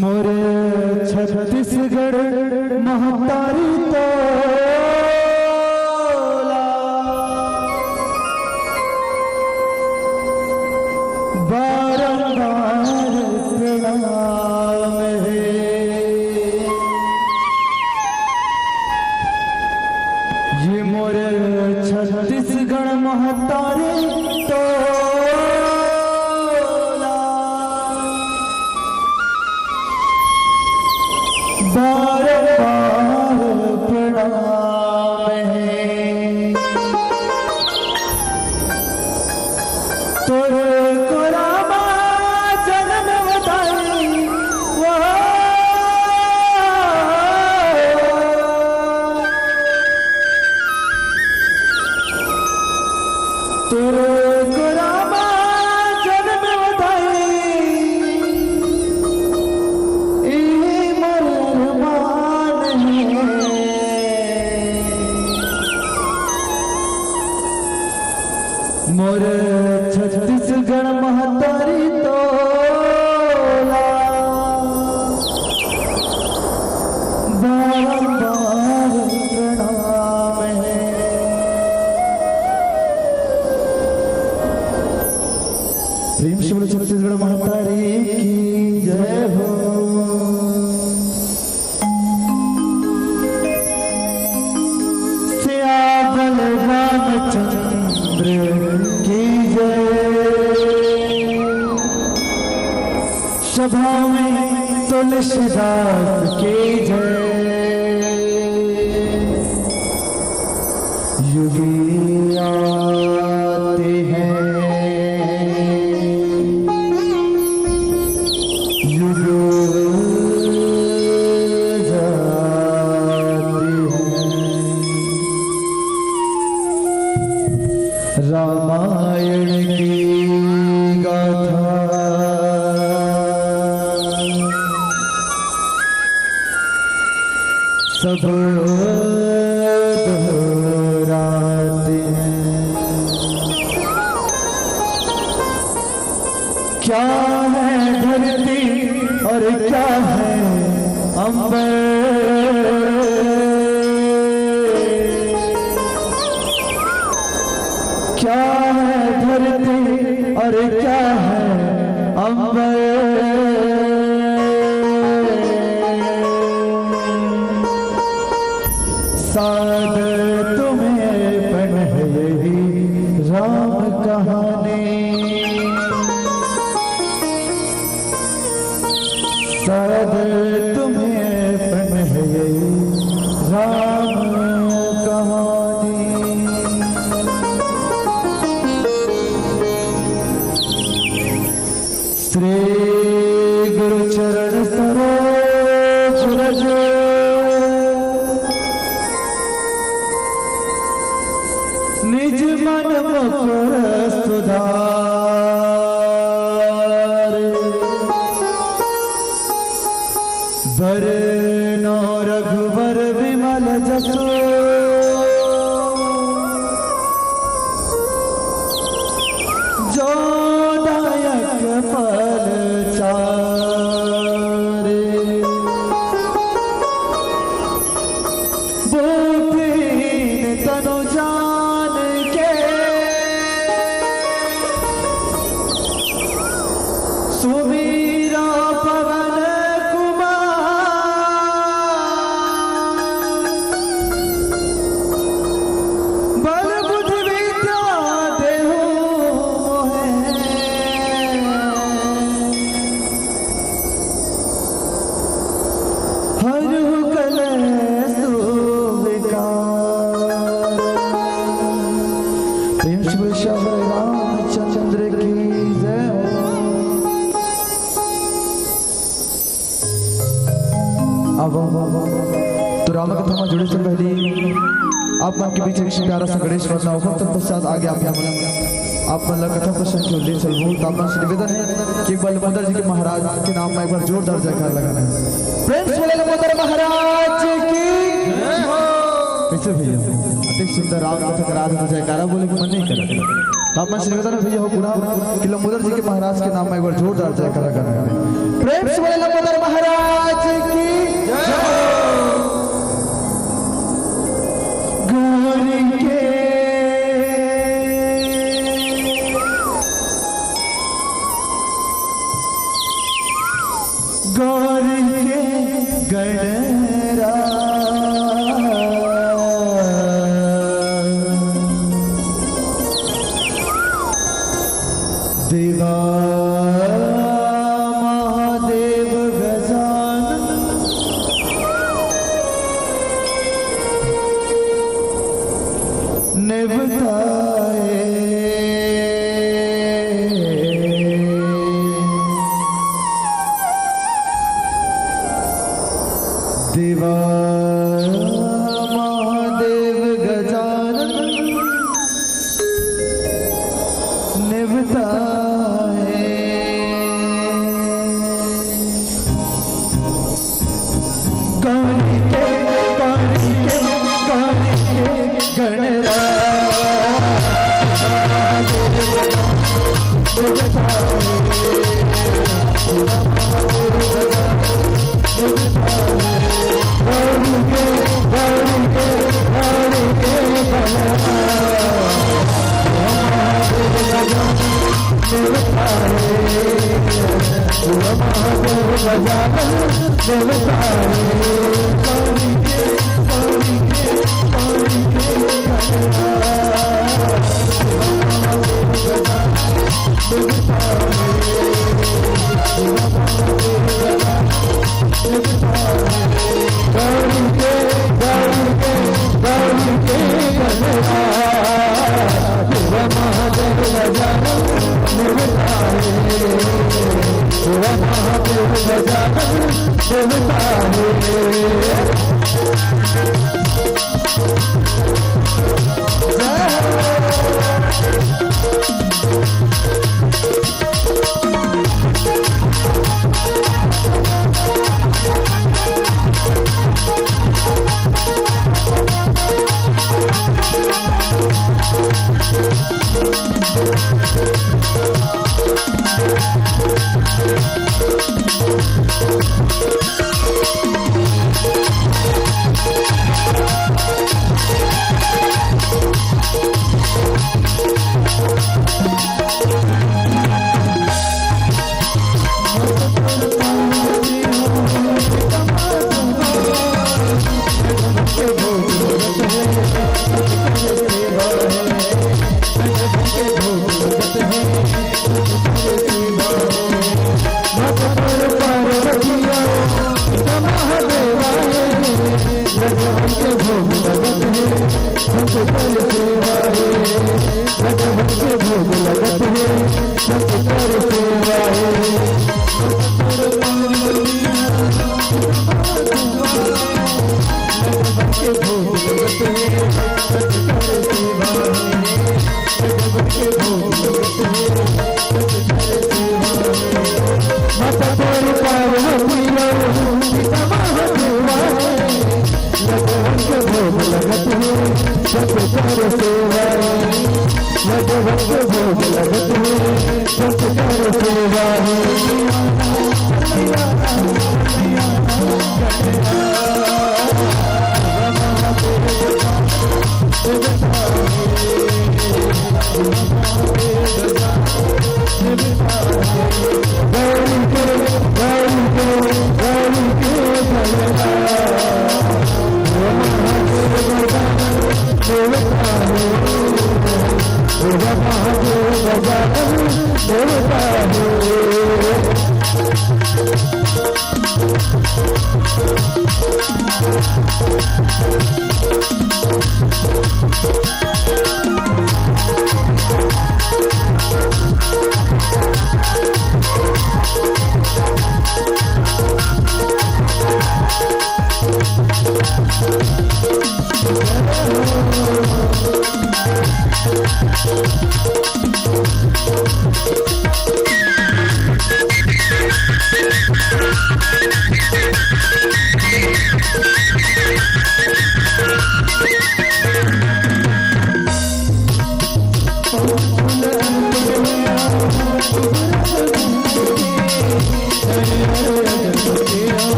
मोरे छत्तीसगढ़ महतारी तोला बारंबार प्रणाम है। ये मोरे छत्तीसगढ़ महतारी तोरे को रामा जन्म बताई वो तोरे को रामा जन्म बताई ई मोर अरमान है मोर छत्तीसगढ़ महतारी तोला बारंबार प्रणाम है प्रेम से बोलो छत्तीसगढ़ महतारी की जय हो श्यामल रामचंद्र की जय सभा में तुलसीदास की जय युगी आते हैं युग जाते हैं रामायण की गाथा सब दोहराते हैं क्या है धरती और क्या है अंबर क्या है धरती और क्या है अंबर सादर तुम्हें बन यही राम कहानी सादर तुम्हें बन यही राम कहानी श्री गुरु चरण सरोज रज निज मन मुकुर सुधार बरनो रघुवर विमल जसो जो दायक फल चारे बुद्धिहीन तनु जान के सुमीरा पवन बल बुद्धि विद्या देहु मोहे हरहु कलेशु विकार प्रेम से श्री रामचंद्र की जय हो अब तो राम कथा में जुड़े से पहले आप मन के बीच एक प्यारा सा गणेश वंदना होगा तत्पश्चात आगे आप मन कथा प्रसंग के उल्लेख चलू तो आप से निवेदन है कि बलमोदर जी के महाराज के नाम में एक बार जोरदार जयकार लगाना है प्रेम से बलमोदर महाराज की कैसे भैया अति सुंदर राम कथा करा दे तो जयकारा बोले कि मन नहीं करे आप मन से निवेदन है भैया हो पूरा कि बलमोदर जी के महाराज के नाम में एक बार जोरदार जयकार लगाना है प्रेम से बलमोदर महाराज की गौरी के गणरा देवा महादेव गजानन ने बताए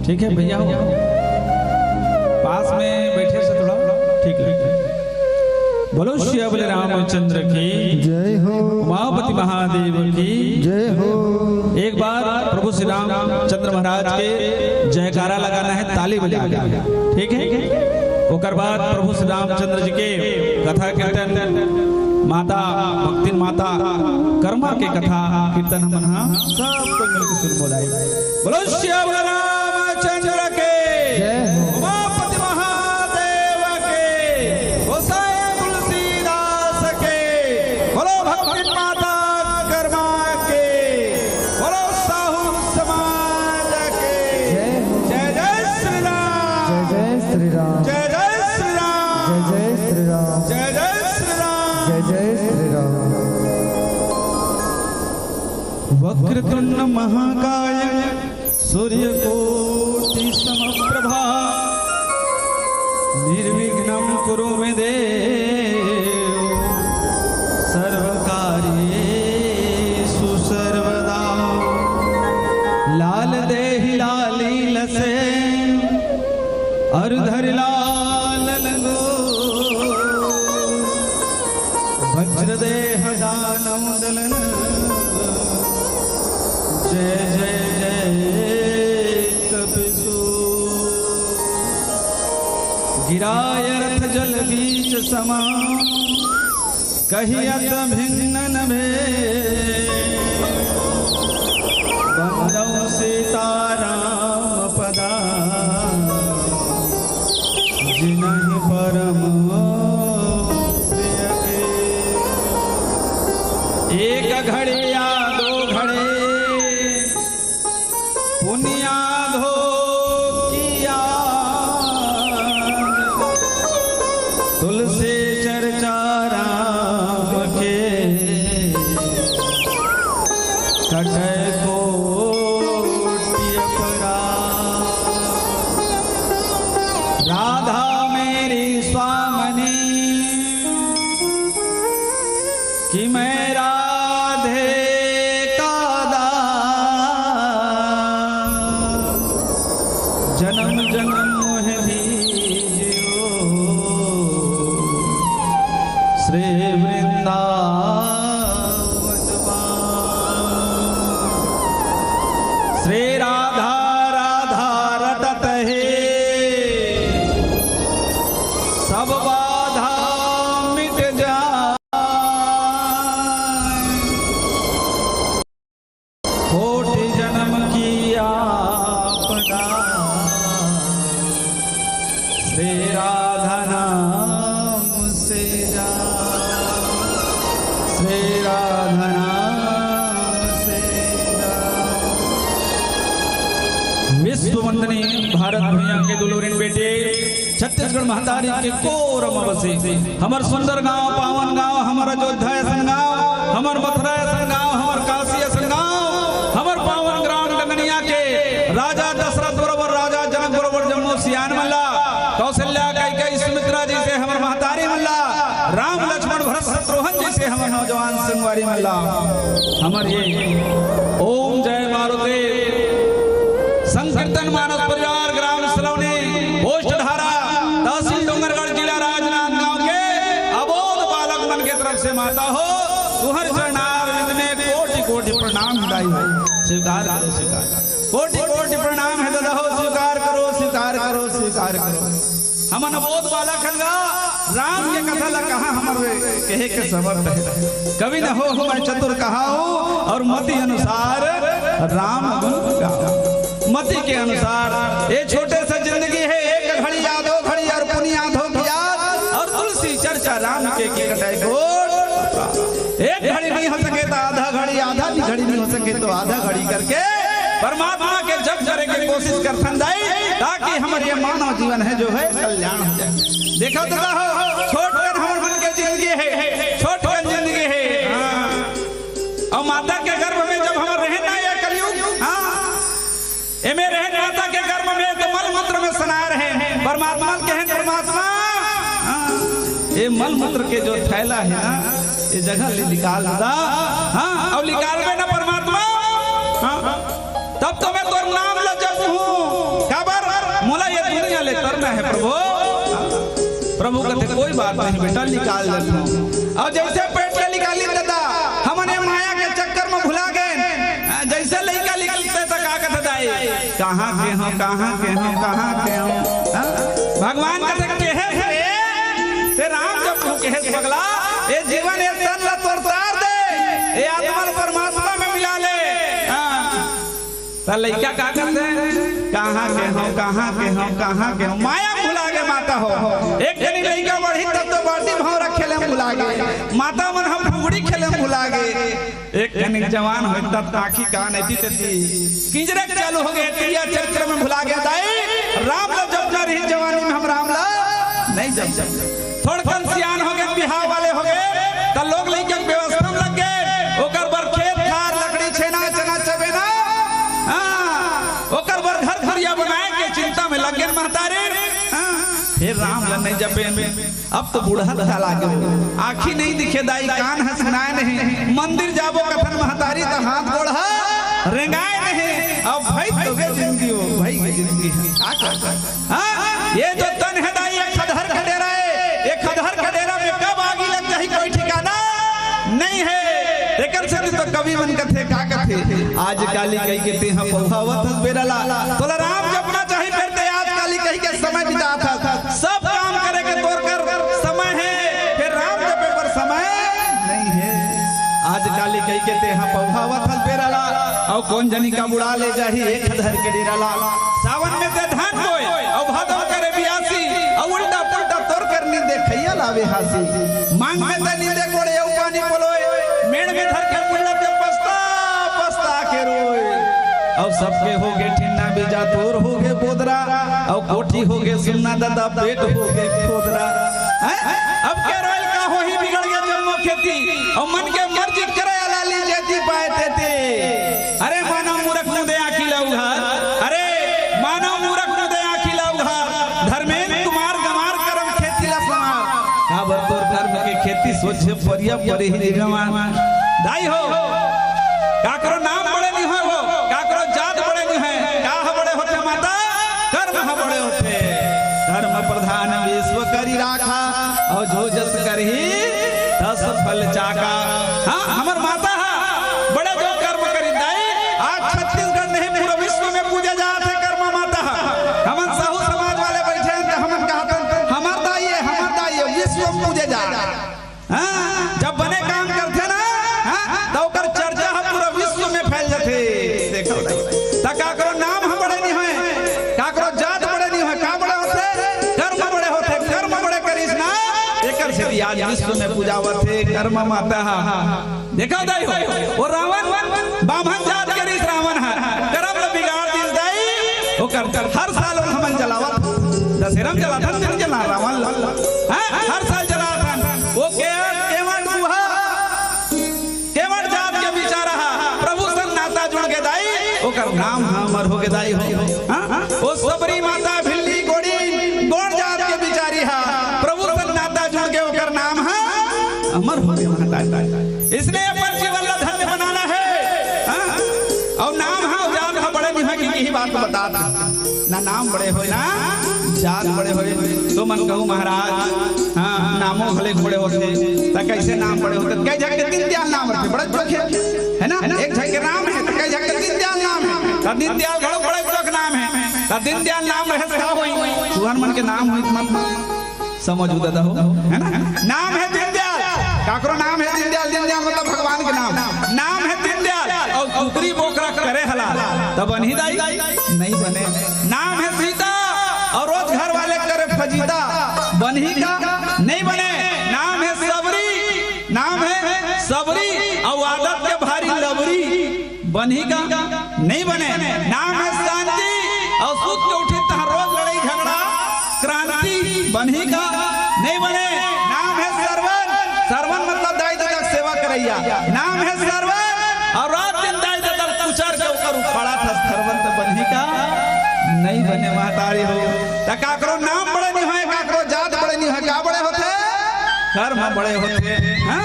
ठीक है भैया, पास में बैठे से थोड़ा ठीक लगता है। बोलो श्री अबले रामचंद्र की जय हो, उमापति महादेव की जय हो। एक बार प्रभु श्री रामचंद्र महाराज के जयकारा लगाना है, ताली बजा के, ठीक है। ओकर बाद प्रभु श्री रामचंद्र जी के कथा कीर्तन माता भक्तिन माता कर्मा के कथा कीर्तन हम सब कोई मिलकर सुन बोलाए। बोलो श्री अबले रामचंद्र के जय हो, उमापति महादेव के, गोसाई तुलसीदास के, बोलो भक्ति माता कर्मा के, बोलो साहू समाज के। जय जय श्री राम, जय जय श्री राम, जय जय श्री राम, जय जय श्री राम, जय जय श्री राम, जय जय श्री राम। वक्रतुंड महाकाय सूर्यकोटि समप्रभा निर्विघ्नं कुरु मे देव सर्वकार्येषु सर्वदा। लाल देहि लाली लसे और धरि लाल लगो, वज्र देह दानव दलन। जय जय जय गिराय रथ जल बीच समा, कहियत भिन्न नभे। बंदौ सीताराम पदा, जिनहि परम प्रिय के। एक घड़ी या दो घड़ी पुनिया धो किया, तुलसी चर्चा राम के, कटै कोटि अपराध। राधा मेरी स्वामिनी कि मैं राधे का दास, जन्म जन्म है दीजियो श्री वृंदावन वास। श्री राधा राधा रटत है, सब बाधा मिट जाए। कोटि जन्म की आपदा, श्री राधा नाम से जा, श्री राधा नाम से जा। विश्व वंदनी भारत भैया के दुलोरिन बेटे, छत्तीसगढ़ महतारी के कोरम बसे, हमर सुंदर गांव पावन गांव, हमर अयोध्या ऐसन गांव, हमर मथुरा ऐसन गांव, हमर काशी ऐसन गांव, हमर पावन ग्राम गंगनिया के राजा दशरथ बरोबर राजा जनक बरोबर जम्मू सियान मल्ला, कौशल्या कैकेयी सुमित्रा जी से हमर महतारी मल्ला, राम लक्ष्मण भरत शत्रुघ्न जी से हमर नौजवान संगवारी मल्ला। हमर ये ओम जय मारुति संकीर्तन मानस परिवार ग्राम से माता हो तुहर चरणार में कोटि कोटि प्रणाम हिदाई हो स्वीकार करो स्वीकार कोटि कोटि प्रणाम है दादा हो स्वीकार करो स्वीकार करो स्वीकार करो हमन बोध वाला खंगा राम के कथा ला कहा हमर कहे के समर्थ है कवि न हो मैं चतुर कहा हूँ और मति अनुसार राम गुण गाओ मति के अनुसार ये छोटे से जिंदगी है एक घड़ी याद हो घड़ी और पुनी याद हो याद और तुलसी चर्चा राम के कटाई गोट एक घड़ी नहीं हो सके तो आधा घड़ी आधा घड़ी नहीं हो सके तो आधा घड़ी करके परमात्मा के जप करे की कोशिश करथन दाई ताकि हमारे ये मानव जीवन है जो है कल्याण हो जाए देखो तो हो छोटकन हमर मन के जिंदगी है छोटकन जिंदगी है और माता के गर्भ में जब हम रहे ना ये कलयुग एमे रहे माता के गर्भ में तो मल मूत्र में सना रहे परमात्मा कहे परमात्मा ये मल मूत्र के जो थैला है ना ये जगह ले निकाल दा और निकाल में ना परमात्मा तब तो मैं तोर नाम ले जप हूँ काबर मोला ये दुनिया ले करना है प्रभु प्रभु कहते कोई बात नहीं बेटा निकाल देता हूँ और जैसे पेट ले निकाली दादा हमने माया के चक्कर में भुला गए जैसे लड़का निकलते तो का कहते दाई कहाँ के हो कहाँ के हो कहाँ के हो भगवान कहते के है ते राम जब तू कहे पगला ये जीवन ये तन ला तोड़ तार दे ये आत्मा परमात्मा में मिला ले तो लड़का का करते कहाँ के हो कहाँ के हो कहाँ के हो माया भुला गए माता हो एक जनी लड़का बढ़ी तब तो बाटी भाव रखे ले भुला गए माता मन हम फुगड़ी खेले भुला गए एक जनी जवान हो तब आखी कान ऐसी तैसी किंजरे चालू हो गए क्रिया चरित्र में भुला गया दाई राम ला जब ना रही जवानी में हम राम ला नहीं जब थोड़कन सियान हो गए बिहार वाले हो गए तो लोग लड़के व्यवस्था में लग गए ओकर बर खेत खार लकड़ी छेना चना चबेना ओकर बर घर घरिया बनाए के चिंता में लग गए महतारे फिर राम ला नहीं जपे अब तो बूढ़ा दहा लागे आँखी नहीं दिखे दाई कान है सुनाए नहीं मंदिर जाबो कथन महतारी तो हाथ गोड़ा रेंगाए नहीं अब भाई तो के जिंदगी हो भाई की जिंदगी है ये जो तन है दाई एक खदहर का डेरा है एक खदहर का डेरा में कब आगी लग जाए कोई ठिकाना नहीं है लेकिन से तो कभी मन कथे का कथे आज काली कही के ते हम पौहावत बेरला तोला राम जपना चाहिए फिर ते आज काली कही के समय बिता था सब काम करे के तोर कर समय है फिर राम जपे पर समय नहीं है आज काली कही के ते हम पौहावत बेरला और कौन जनी का बुड़ा ले जाही एक खदहर के डेराला सावन में ते धान बोए और भादो करे बियासी और उल्टा पुल्टा तोर करनी देखैया लावे हासी मांग में ते नींदे कोड़े औ पानी पलोए मेड़ में धर के मुल्ला पे पस्ता पस्ता के रोए और सबके हो गए ठिन्ना बीजा तोर हो गए बोदरा और कोठी हो गए सुन्ना दादा पेट हो गए खोदरा अब के रोयल का हो ही बिगड़ गया जन्मों खेती और मन के मर्जी करे लाली जेती पाए थे अरे मानव मूर्ख मुदे आखी लाउघर अरे मानव मूर्ख मुदे आखी लाउघर धर्मेन कुमार गमार करम खेती ला समार का बतौर कर्म के खेती सोचे परिया परे ही गमार दाई हो का करो नाम बड़े नहीं हो का करो जात बड़े नहीं है का बड़े होते माता कर्म बड़े होते धर्म प्रधान विश्व करी राखा और जो जस करही दस फल चाका हाँ हमर माता बड़े जो कर्म करी दाई आज छत्तीसगढ़ नहीं पूरा विश्व में पूजा जात है कर्म माता हमन साहू समाज वाले बैठे हैं हमन कहते हमर दाई विश्व में पूजे जा जब बने काम करते ना तो कर चर्चा पूरा विश्व में फैल जाते देखो का करो नाम हम बड़े नहीं है का करो जात बड़े नहीं है का बड़े होते कर्म बड़े करिस ना एकर से आज विश्व में पूजावत है कर्म माता देखो दाई हो वो रावण बामन जात करिस रावण है कर्म बिगाड़ दिस दाई वो कर हर साल हमन जलावत दशहरा में जलाता दिन जला रावण हर साल जलाता वो केवट जात के बेचारा प्रभु संग नाता जुड़ के दाई ओकर नाम हमर हो के दाई हो ओ सबरी माता भिल्ली गोड़ी गोड़ जात के बिचारी हा प्रभु संग नाता जुड़ के ओकर नाम है अमर हो के माता इसने अपन जीवन ला धन्य बनाना है और नाम है जात बड़े नहीं है कि बात बता ना नाम बड़े हो ना जात बड़े हो तो मन कहूँ महाराज हाँ नामों भले बड़े होते तो कैसे नाम बड़े होते कई जगह दीनदयाल नाम रखते बड़ा जोख है ना एक जगह नाम है तो कई जगह दीनदयाल नाम है तो दीनदयाल घड़ो बड़ा जोख नाम है तो दीनदयाल नाम रहे तो हुई तुहर मन के नाम हुई मत समझ उदा हो है ना नाम है दीनदयाल काकरो नाम है दीनदयाल दीनदयाल मतलब भगवान के नाम है दीनदयाल और कुकरी बोकरा करे हलाल तब बनी दाई नहीं बने नाम है सीता और रोज घर वाले करे फजीता बनी का नहीं बने नाम है सबरी और आदत के भारी लबरी बनी का नहीं बने नाम है शांति और सूत के उठे तहां रोज लड़ाई झगड़ा क्रांति बनी का नहीं बने नाम है सरवन मतलब दाई दादा सेवा करैया नाम है सरवन और रात दिन दाई दादा कुचर के ऊपर उखाड़ा था सरवन तो बनी का नहीं बने महतारी हो त काकरो नाम बड़े नहीं है काकरो जात बड़े नहीं है का बड़े होते कर्म बड़े होते हां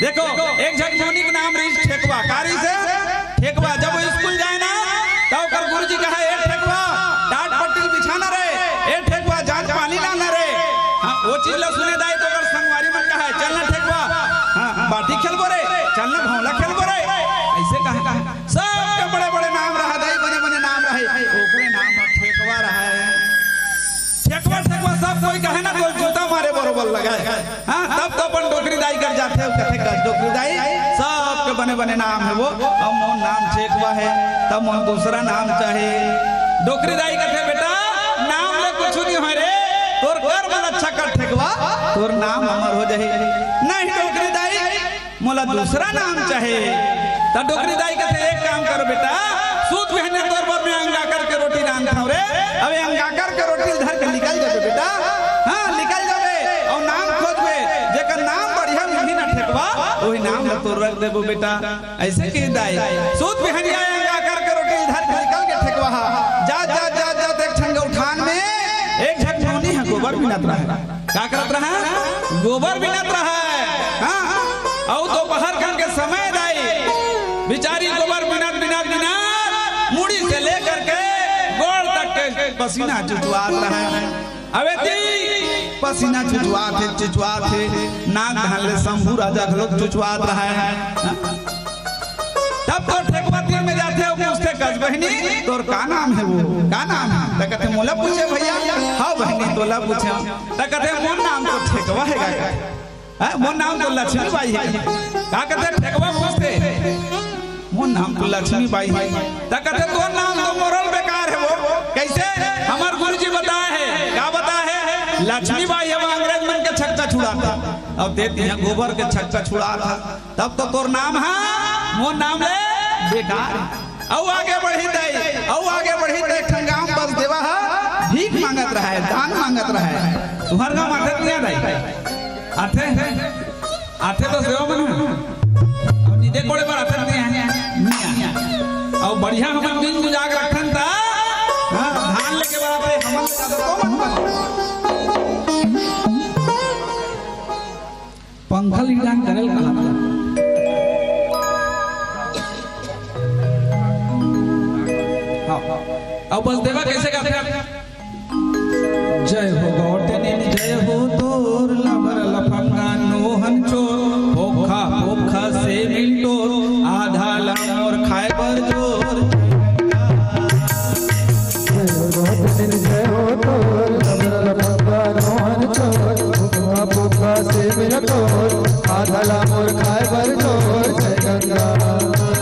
देखो एक जग मुनि के नाम रही ठेकवा कारी से ठेकवा जब वो स्कूल जाए ना तो कर गुरुजी कहा ए ठेकवा टाट पट्टी बिछाना रे ए ठेकवा जांच पानी लाना रे हां वो चीज ला सुने दाई तो कर संगवारी मन कहा चलना ठेकवा हां बाटी खेलबो रे चलना भौला खेलबो रे ऐसे कहा सब के बड़े बड़े नाम रहा दाई बने नाम रहे ओकरे नाम ठेकवा रहा है ठेकवा सब कोई कहे ना कोई जूता मारे बरोबर लगाए हां तब तो अपन डोकरी दाई कर जाते हो कथे का डोकरी दाई सब के बने नाम है वो अब मोन नाम ठेकवा है तब मोन दूसरा नाम चाहे डोकरी दाई कथे बेटा नाम ले कुछ नहीं हो रे तोर कर्म अच्छा कर ठेकवा तोर नाम अमर हो जाए नहीं डोकरी दाई मोला दूसरा नाम चाहे तब डोकरी दाई कथे एक काम करो बेटा सूत पहने तोर पर में अंगा करके रोटी रांध खाओ रे अबे अंगा करके रोटी धर के निकल जाबे बेटा हां निकल जाबे और नाम खोजबे जेकर नाम बढ़िया मिली ना ठेकवा ओही नाम ल तोर रख देबो बेटा ऐसे के दाई सूत पहनिया अंगा करके रोटी धर के निकल के ठेकवा जा देख छंग उठान में एक झक मौनी है गोबर बिनत रहा का करत रहा गोबर बिनत रहा हां और दोपहर खन के समय दाई बेचारी गोबर बिनत मुड़ी से लेकर के गोड़ तक के पसीना चुचवात रहा है अबे ती पसीना चुचवात थे नाक धाले शंभू राजा लोग चुचवात रहा है तब तो ठेकवा तीर में जाते हो पूछते कस बहनी तोर का नाम है वो का नाम है त कहते मोला पूछे भैया हां बहनी तोला पूछे त कहते मोर नाम तो ठेकवा है का मोर नाम तो लक्ष्मी बाई है का कहते ठेकवा पूछते मोर नाम तो लक्ष्मी बाई है त कहते तोर नाम तो मोरल बेकार है वो कैसे हमार गुरुजी बताए है क्या बताए है लक्ष्मी बाई है अंग्रेज मन के छक्का छुड़ाता अब देती है गोबर के छक्का छुड़ा था तब तो तोर नाम है मोर नाम ले बेकार औ आगे बढ़ी दे ठंगाम बस देवा है भीख मांगत रहा है दान मांगत रहा है तुम्हार गांव आते नहीं आते आते तो सेवा मन अब निदे कोड़े पर आते नहीं और बढ़िया हमन दिन गुजाग रखन ता धान लेके बराबर हमन ज्यादा तो पंखल इंडान करल कहा हां अब बस देवा कैसे गाते जय हो गौतनी जय हो तोर लबर लफंगा नोहन चोर भोखा से मिलटो आधा लामोर खाए बर जोर जय हो तोर लबर लफंगा नोहन चोर भोखा से मिलटो आधा लामोर खाए बर जोर जय गंगा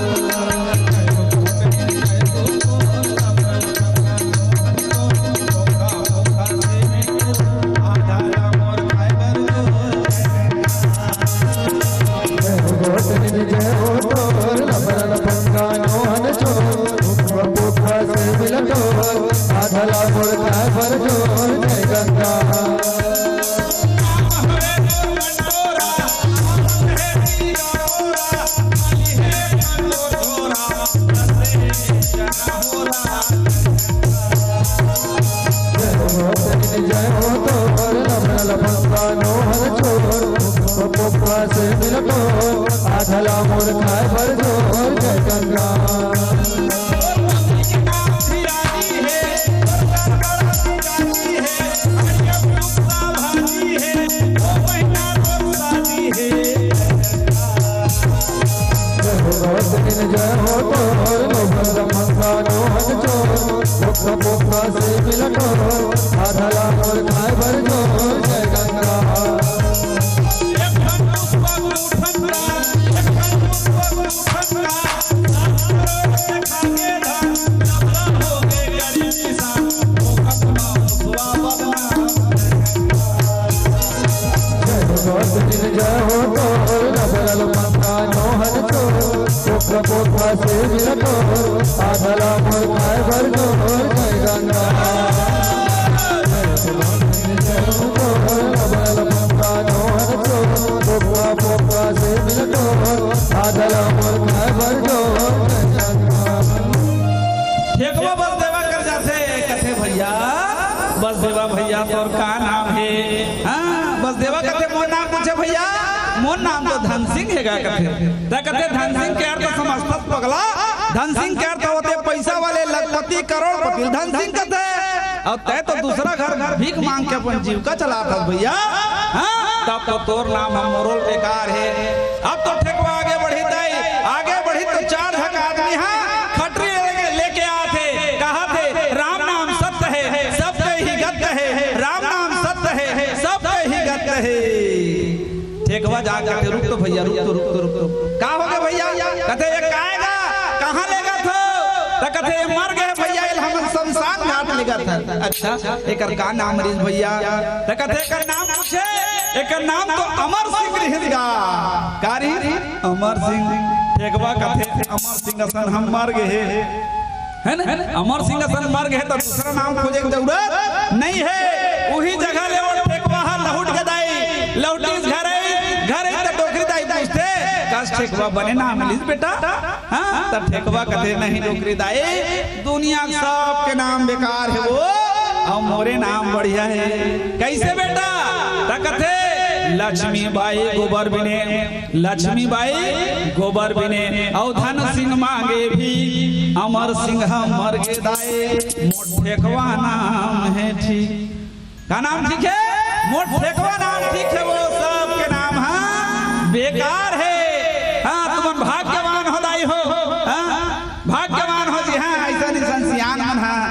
आधला मोर खाए भर जोर जय गंगा चोर पोखरा पोखरा से मिलटो आधला मोर खाए भर जोर जय गंगा जय हो तो नबरल मंगा नोहर चोर पोखरा पोखरा से मिलटो आधला मोर खाए भर जोर जय गंगा जय हो तो नबरल मंगा नोहर चोर पोखरा पोखरा से मिलटो आधला मोर खाए भर जोर जय गंगा ठेकवा बस देवा कर जाते कथे भैया बस देवा भैया तोर का नाम है हाँ बस देवा कथे मोर नाम पूछे भैया मोर नाम तो धन सिंह है कथे धन सिंह के अर्थ समझत पगला धन सिंह के अर्थ होते पैसा वाले लखपति करोड़पति धन सिंह कथे और तय तो दूसरा घर भीख मांग के अपन जीविका चलाता भैया हाँ तब तो तोर नाम हम मोरल बेकार है अब तो ठेकवा आगे बढ़ी तो चार झक आदमी हाँ खटरी लेके आते कहा थे राम नाम सत्य है सबके ही गत्य है राम नाम सत्य है सबके ही गत्य है ठेकवा जाकर रुक तो भैया रुक तो का हो गया भैया कहते ये काएगा कहां लेगा तो कहते ये मर गए भैया हम शमशान घाट लेगा था अच्छा एकर का नाम रे भैया तो कहते एकर नाम पूछे एकर नाम तो अमर सिंह रिहगा कारी अमर सिंह ठेकवा कहते अमर सिंह असन हम मर गए है ना अमर सिंह असन मर गए तो दूसरा नाम खोजे की जरूरत नहीं है वही जगह ले और ठेकवा लहुट गदाई लहुटी घर तो डोकरी दाई पूछते काश ठेकवा बने ना मिलिस बेटा हाँ तब ठेकवा कहते नहीं डोकरी दाई दुनिया सब के नाम बेकार है वो और मोरे नाम बढ़िया है कैसे बेटा कहते लक्ष्मीबाई गोबर बिने और धन सिंह मांगे भी अमर सिंह मर के दाए मोट ठेकवा नाम है ठीक का नाम ठीक है मोट ठेकवा नाम ठीक है वो सब के नाम हाँ बेकार है हाँ तुम भाग्यवान हो दाई हो हाँ भाग्यवान हो जी हाँ ऐसा नहीं सियान मन हाँ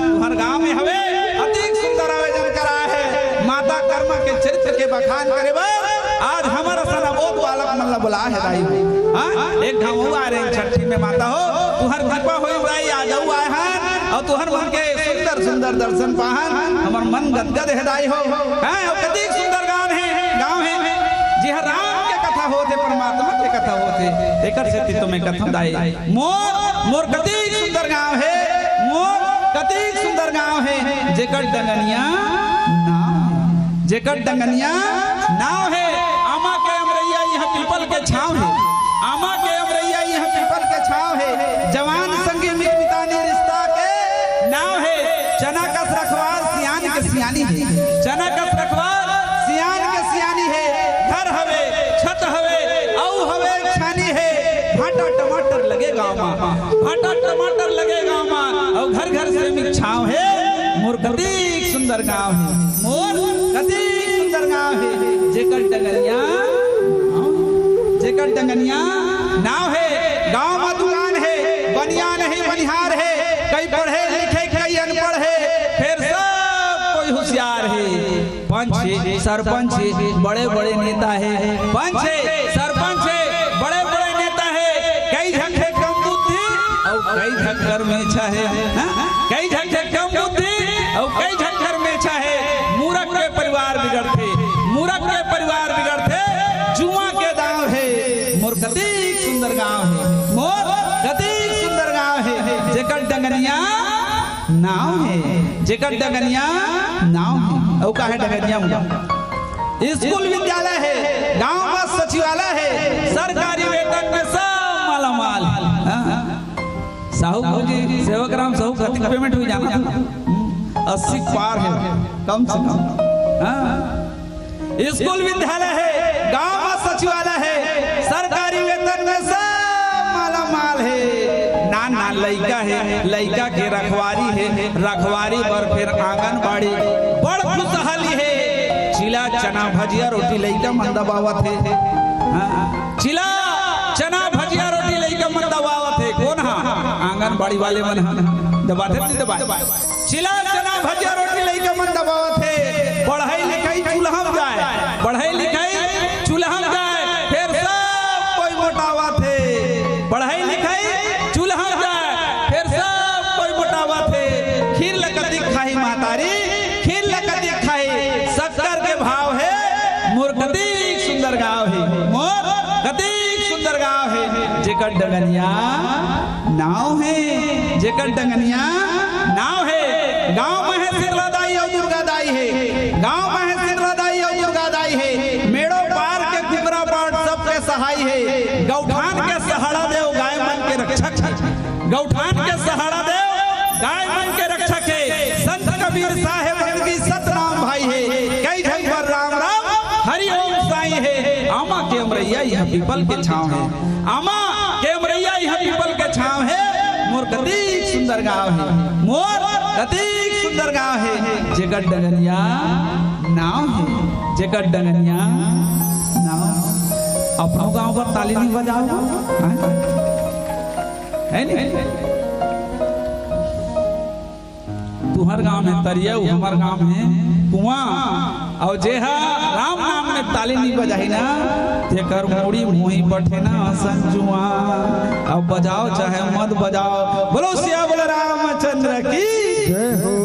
तुम्हारे गांव में हवे अति सुंदर आयोजन करा है माता कर्मा के चरित्र के बखान करे आज हमारा सना बहुत बालक मन बुला है दाई हाँ एक गाँव आ रहे छठी में माता हो तुहर कृपा हो दाई आ जाऊ आए हैं और तुहर मन के सुंदर सुंदर दर्शन पाहन हमार मन गदगद है दाई हो हाँ कति सुंदर गाँव है जी हाँ राम के कथा होते परमात्मा के कथा होते एकर से तुम्हें कथा दाई मोर कति सुंदर गाँव है मोर कति सुंदर गाँव है जेकर डंगनिया नाव है आमा के अमरैया यहाँ पीपल के छाव है आमा के अमरैया यहाँ पीपल के छाव है जवान संगी मितानी रिश्ता के नाव है चना का रखवार सियान के सियानी है चना का रखवार सियान के सियानी है घर हवे छत हवे औ हवे छानी है भाटा टमाटर लगे गाँव में भाटा टमाटर लगे गाँव में और घर घर से मिछाव है मोर कति सुंदर गाँव है मोर कति सुंदर गाँव है जेकर डंगनिया नाव है गाँव में दुकान है बनिया नहीं बनिहार है कई पढ़े लिखे कई अनपढ़ है फिर सब कोई होशियार है पंच सरपंच बड़े बड़े नेता है पंच सरपंच बड़े बड़े नेता है कई झक्के कम बुद्धि और कई झक्कर में चाहे कई झक्के कम बुद्धि और कई झक्कर में चाहे मूर्ख के परिवार बिगड़ते जुआ के दाव है मोर कति सुंदर गाँव है मोर कति सुंदर गाँव है जेकर डंगनिया नाव है और का है डंगनिया स्कूल विद्यालय है गांव में सचिवालय है सरकारी वेतन में सब मालामाल साहू जी सेवक राम साहू कति का पेमेंट हुई जाना 80 पार है कम से कम स्कूल विद्यालय है गांव में सचिवालय है सरकारी वेतन में सब मालामाल है नाना लइका है लइका के रखवारी पर फिर आंगनबाड़ी बड़ खुशहाली है चिला चना भजिया रोटी लइका मन दबावत है चिला चना भजिया रोटी लइका मन दबावत है कौन हा आंगन आंगनबाड़ी वाले मन दबाते नहीं दबाए चिला चना भजिया रोटी लेके मन दबावत है पढ़ाई लिखाई चूल्हा में जाए पढ़ाई लिखाई चूल्हा में जाए फिर सब कोई मोटावा थे पढ़ाई लिखाई चूल्हा में जाए फिर सब कोई मोटावा थे खीर लकती खाई मातारी खीर लकती खाई शक्कर के भाव है मोर कती सुंदर गाँव है मोर कती सुंदर गाँव है जेकर डगनिया नाव है जेकर डगनिया नाव है गांव में है शीतला दाई और दुर्गा दाई है गांव में है शीतला दाई और दुर्गा दाई है मेड़ो पार के कुबरा पार सबके सहाय है गौठान के सहारा देव गाय मन के रक्षक है गौठान के सहारा देव गाय मन के रक्षक है संत कबीर साहेब की सतनाम भाई है कई ढंग पर राम राम हरि ओम साई है आमा के अमरैया यह पीपल के छांव है आमा के अमरैया यह पीपल के छांव है मोर कती सुंदर गाँव है मोर कती सुंदर गाँव है जेकर डगनिया नाव है जेकर डगनिया नाव अपनों गाँव पर ताली नहीं बजाओ है नहीं तुहर गाँव में तरिया हमार गाँव में कुआं और जेहा राम नाम में ताली नहीं बजाई ना तेकर मुड़ी मुही बैठे ना संजुआ अब बजाओ चाहे मत बजाओ बोलो सिया बोले रामचंद्र की जय हो।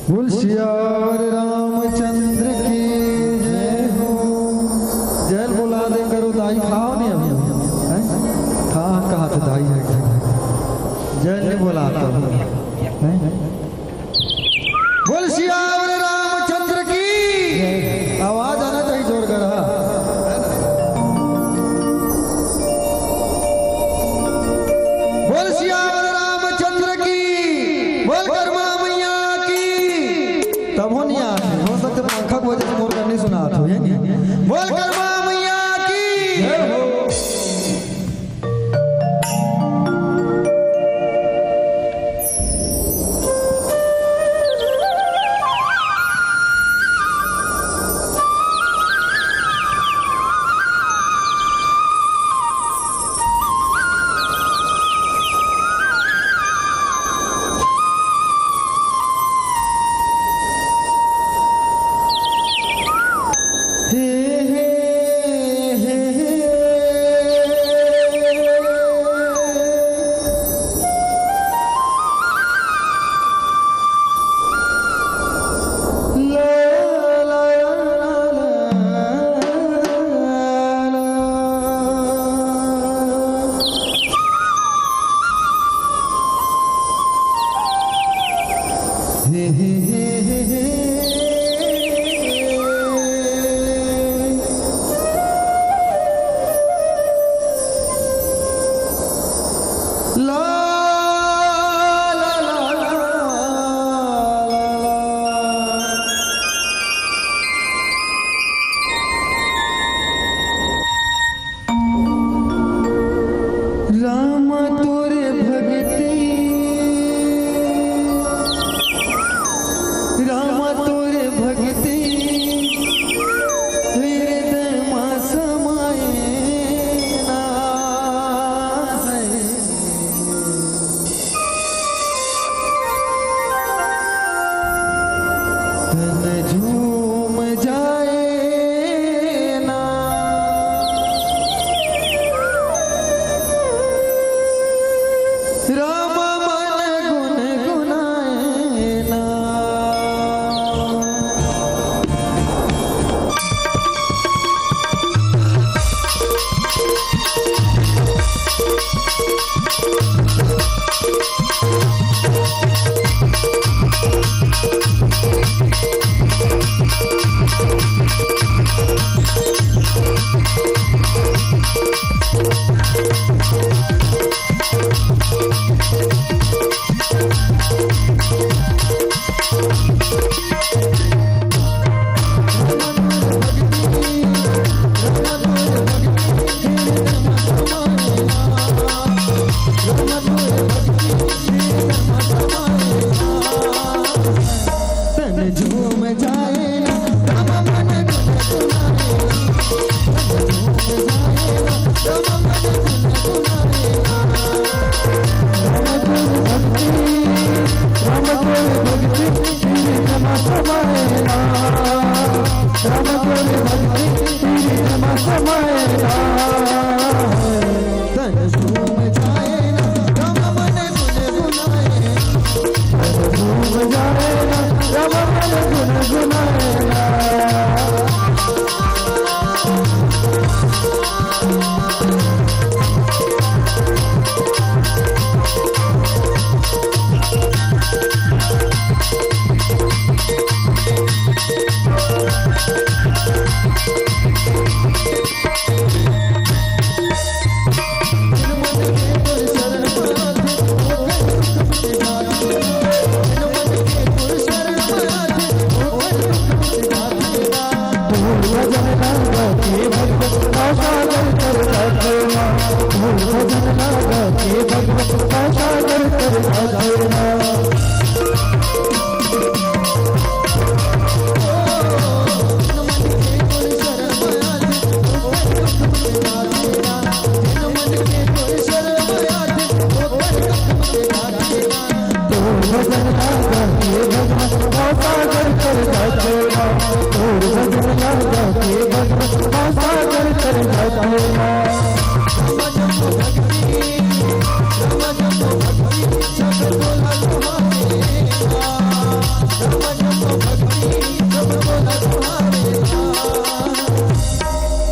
बोल सियावर रामचंद्र की जय हो। जय बुला दे करो दाई खाओ नहीं अभी कहाँ तो दाई है जय नहीं बोला तो बोल सियावर रामचंद्र की आवाज आना चाहिए जोर कर बोल सियावर रामचंद्र की बोल कर्मा तब हो नहीं आते हो सकते पंखा को वजह से मोर करनी सुना तो ये नहीं बोल कर्मा मैया की जय हो।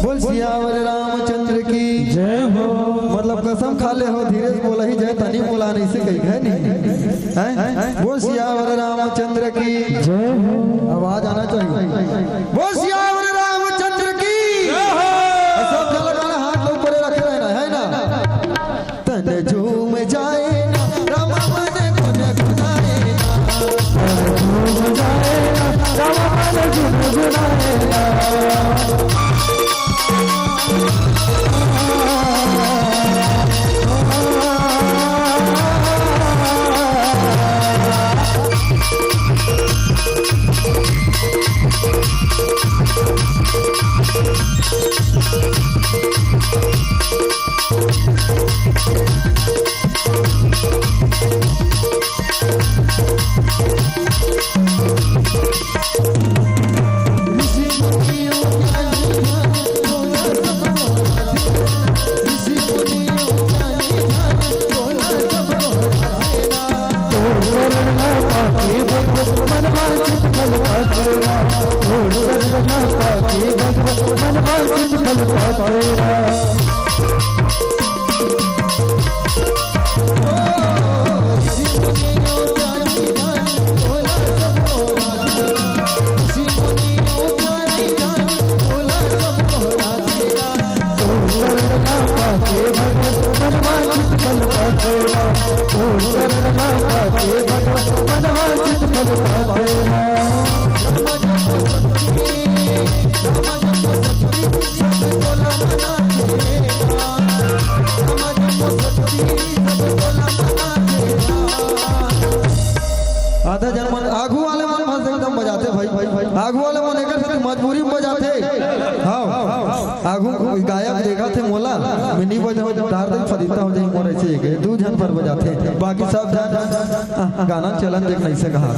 बोल सियावर रामचंद्र की जय हो। मतलब कसम खा ले हो, धीरे से बोला ही जय, तनी बोला नहीं से कहीं है नहीं। बोल सियावर रामचंद्र की जय हो। आवाज आना चाहिए। बोल सियावर रामचंद्र की जय हो। सब लगाना, हाथ ऊपर रखे रहना है ना। तन झूम जाए ना राम मन गुनगुनाए ना, झूम जाए ना राम मन गुनगुनाए ना। आधा जन्म आगू वाले मन फंस एकदम बजाते भाई आगू वाले मन एक मजबूरी में बजाते। हाँ आगू गायक देखा थे मोला मिनी बजा तार दे फरीता हो जाए मोर ऐसे एक दो जन पर बजाते, बाकी सब जन गाना चलन देख नहीं से कहा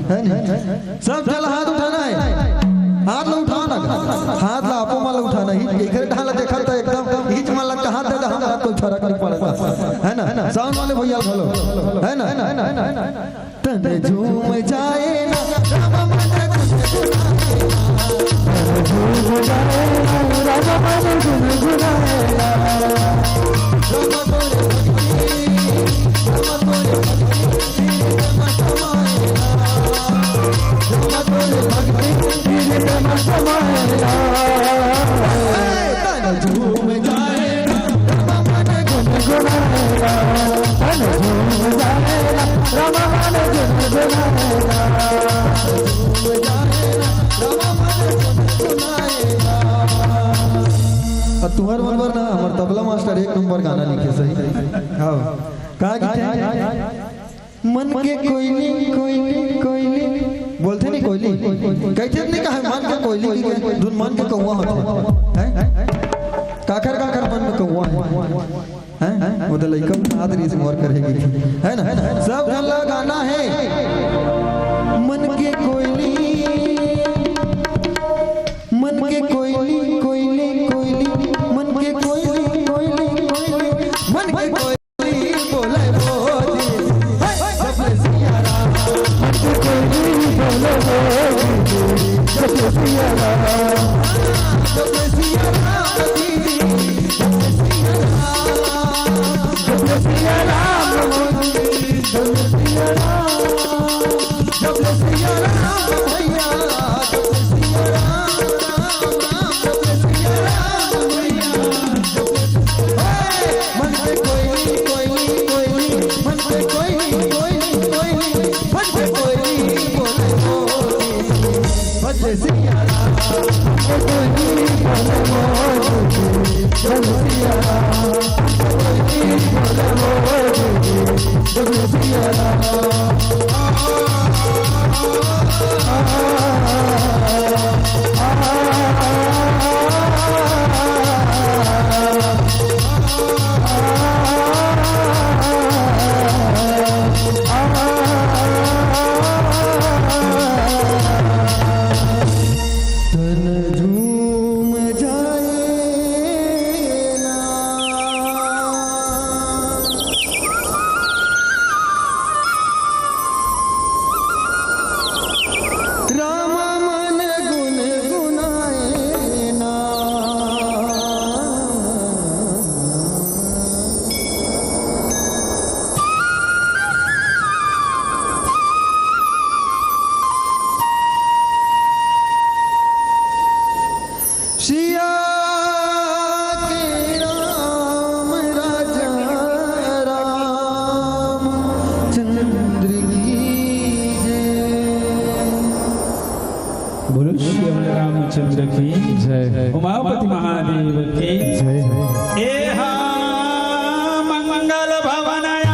है नहीं। सब जल हाथ उठाना है, हाथ ला उठाना, हाथ ला आपो माला उठाना ही एक ढाला देखा था एकदम हिच माला कहां दे हमरा कोई फर्क नहीं पड़ेगा, है ना। साउंड वाले भैया बोलो, है ना। तन झूम जाए ना राम मन गुनगुनाए, झूम जाए ना राम मन गुनगुनाए, राम तोरे भक्ति राम तोरे भक्ति राम समाए, राम तोरे भक्ति राम समाए। तन झूम जाए ना राम मन गुनगुनाए, तन झूम जाए ना राम मन तुम्हार मनवर ना हमार तबला मास्टर एक नंबर गाना लिखे सही। हाँ का गीत मन के कोयली बोलते नहीं कोयली कहते नहीं कहा मन के कोयली धुन मन के कौवा होते हैं, काकर मन में कौवा है वो तो लइका आदरी से मोर करेगी, है ना। सब गला गाना है मन के कोयली रामचंद्र की जय, उमापति महादेव की जय। एहा मंगल भवनय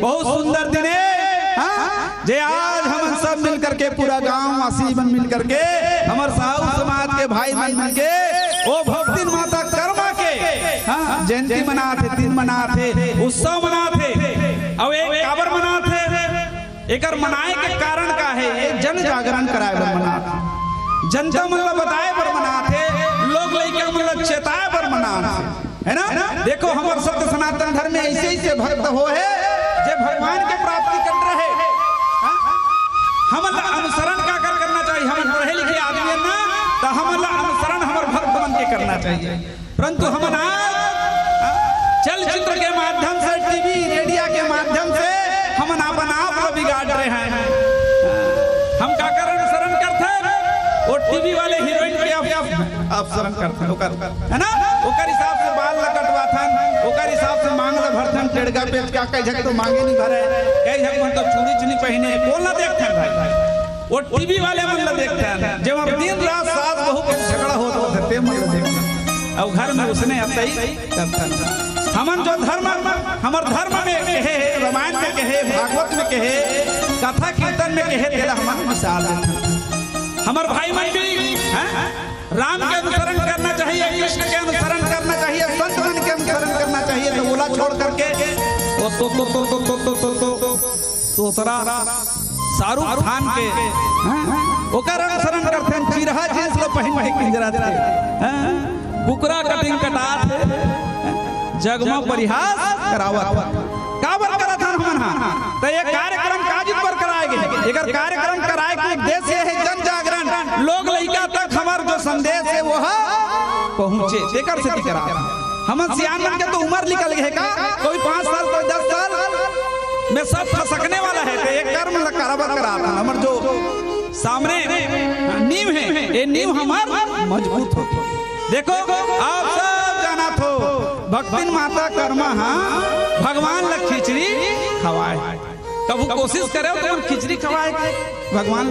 बहुत सुंदर दिन है जे आज हम सब मिलकर के पूरा गांव वासी बन मिलकर के हमारे साहू समाज के भाई बन मिल के ओ भक्ति माता कर्मा के जयंती मनाते, दिन मनाते, उत्सव मनाते और एक काबर मनाते। एकर मनाए के कारण का है जन जागरण कराए बर मनाते, जनता मतलब बताए बर मनाते, लोग लइका मतलब चेताए बर मनाते, है ना। देखो हमारे सत्य सनातन धर्म में ऐसे ही से भक्त हो है जे भगवान के प्राप्ति कर रहे। हम अनुसरण का करना चाहिए, हम पढ़े लिखे आदमी है ना, तो हम अनुसरण हमारे भक्त बन के करना चाहिए। परंतु हम चलचित्र के माध्यम से, टीवी रेडियो के माध्यम से हम अपन आप को बिगाड़ रहे हैं। हम का कर अनुसरण करते हैं, वो टीवी वाले हीरोइन के अनुसरण करते हैं, है ना। ओकर हिसाब से बाल लकटवाथन, ओकर हिसाब से मांग ल भरथन, टेड़गा पेच का कई झक तो मांगे नहीं भरे, कई झक मतलब चूड़ी चुनी पहने, कौन ना देखते हैं भाई। वो टीवी वाले मन ल देखते हैं, जब हम दिन रात सास बहू के झगड़ा होता है ते मन ल देखते हैं। और घर में उसने अब तई हमन जो धर्म हमार धर्म में कहे, रामायण में कहे, भागवत में कहे, कथा कीर्तन में कहे, तेरा हमन मिसाल देते। हमार भाई मन भी राम के अनुसरण करना चाहिए, कृष्ण के अनुसरण करना चाहिए, संत मन के अनुसरण करना चाहिए। तो बोला छोड़ करके तो शाहरुख खान के ओकर अनुसरण करते हैं। चिरहा जींस लो पहन के पिंजरा थे, कुकरा कटिंग कटात, जगमा परिहास करावत, काबर करत हन हमन। तो ये कार्यक्रम काजित पर कराएंगे, एकर कार्यक्रम कराए के उद्देश्य है जन जागरण, लोग लइका तक हमार जो संदेश है वो पहुंचे, एकर से करा। हम सियान के तो उम्र निकल गए का, कोई 5 साल कोई 10 साल में सब फसकने वाला है। तो एक कर्म कराबर करा हमार जो सामने नींव है, ये नींव हमार मजबूत हो। देखो आप सब जाना थो भक्तिन माता कर्मा भगवान ला खिचड़ी खवाए। कब कोशिश करे तो खिचड़ी खवाए भगवान,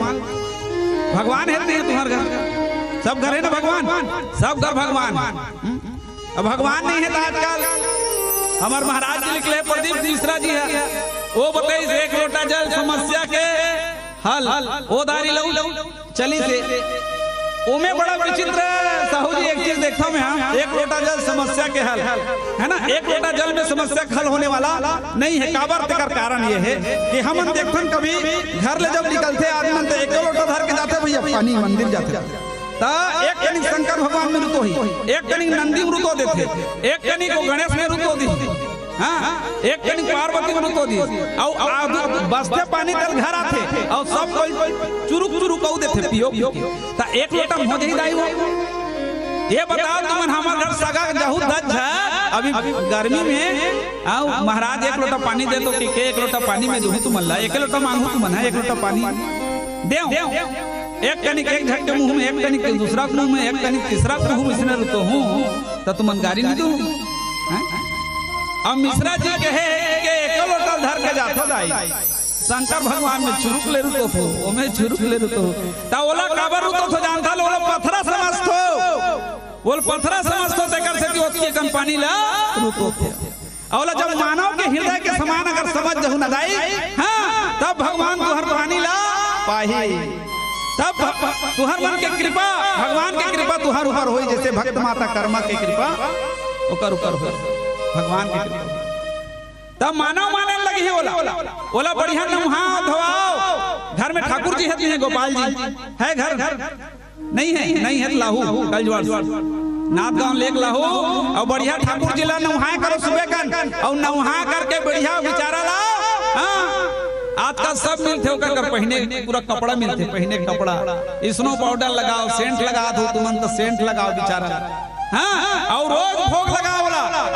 भगवान है तुम्हारे घर, सब घर है ना भगवान, सब घर भगवान। अब भगवान नहीं है तो आजकल हमारे महाराज जी निकले प्रदीप मिश्रा जी है, वो बताइए एक लोटा जल समस्या के हल ओ दारी लऊ चली से ओमे बड़ा विचित्र साहू जी एक चीज देखता मैं, हाँ एक लोटा जल समस्या के हल है ना, एक लोटा जल में समस्या हल होने वाला नहीं है। काबर तेकर कारण ये है कि हम देखते कभी घर ले जब निकलते आदमी तो एक लोटा धर के जाते भैया पानी मंदिर जाते एक कनिक शंकर भगवान में रुतो ही, एक कनिक नंदी में रुतो देते, एक कनिक को गणेश में रुतो दी, हाँ एक कनिक पार्वती में रुतो दी, और बसते पानी तल घर आते और सब कोई चुरुक चुरुक देते पियो ता एक लोटा मोजे ही दाई वो। ये बताओ तुमन हमार घर सगा जहू दज अभी गर्मी में आओ महाराज एक लोटा पानी दे तो के एक लोटा पानी में दूं तुम अल्लाह एक लोटा मांगू तुम है एक लोटा पानी दे एक कनिक एक झट के मुंह में, एक कनिक दूसरा मुंह में, एक कनिक तीसरा मुंह में इसने रुतो हूं तो तुमन गाड़ी नहीं दूं। अब मिश्रा जी कहे कि एक लोटा धर के जाता दाई शंकर भगवान में चुरुक ले रुतो हो ओमे चुरुक ले रुतो ता ओला काबर रुतो तो जानता लो ओला पत्थरा समझतो बोल पत्थरा समझतो तेकर से कि ओती कम पानी ला रुतो औला जब मानव के हृदय के समान अगर समझ जहु न दाई हां तब भगवान तुहर पानी ला पाही, तब तुहर मन के कृपा भगवान के कृपा तुहर ऊपर होई जैसे भक्त माता कर्मा के कृपा ओकर ऊपर हो भगवान के कृपा तब मानव माने लगी है ओला बढ़िया नहा धोआओ। घर में ठाकुर जी है गोपाल जी है घर नहीं है लाहू कलजवाड़ नाथ गांव लेक लाहू और बढ़िया ठाकुर जी ला नहा करो सुबह कन और नहा करके बढ़िया बिचारा ला आजकल सब मिलते होकर पहने पूरा कपड़ा मिलते पहने कपड़ा स्नो पाउडर लगाओ सेंट लगा दो तुमन तो सेंट लगाओ बेचारा हाँ और रोज भोग लगाओ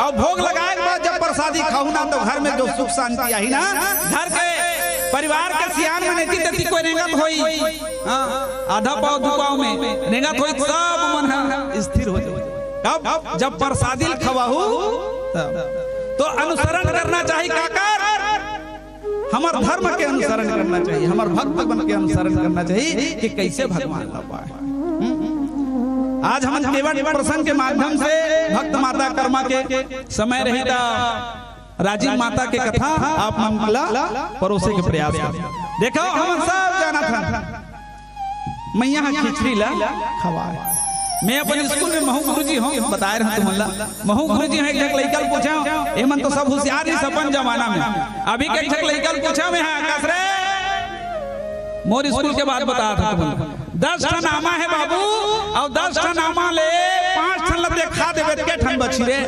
और भोग लगाए के बाद जब प्रसादी खाऊ ना तो घर में जो सुख शांति आई ना घर के परिवार के सियान में नेती तेती कोई रेंगत होई आधा पाव दो पाव में रेंगत होई सब मन स्थिर हो जाए। कब जब प्रसादी खवाहू तो अनुसरण करना चाहिए काकर हमार धर्म के अनुसरण करना चाहिए, हमार भक्त बन के अनुसरण करना चाहिए कि कैसे भगवान ला पाए। आज हम केवल प्रसंग के माध्यम से भक्त माता कर्मा के समय रहिता राजीव माता के कथा आप मंगला परोसे के प्रयास कर देखो हम सब जाना था मैया खिचड़ी ला खवाए। मैं अपन स्कूल में महू गुरु जी हूँ बताए रहा तुमला महू गुरु जी एक लड़का पूछा एमन तो सब होशियार ही सपन जमाना में अभी के एक लड़का पूछा मैं आकाश रे मोर स्कूल के बाद बता था तुम 10 ठन नामा है बाबू और 10 ठन नामा ले 5 ठन लते खा देबे के ठन बची रे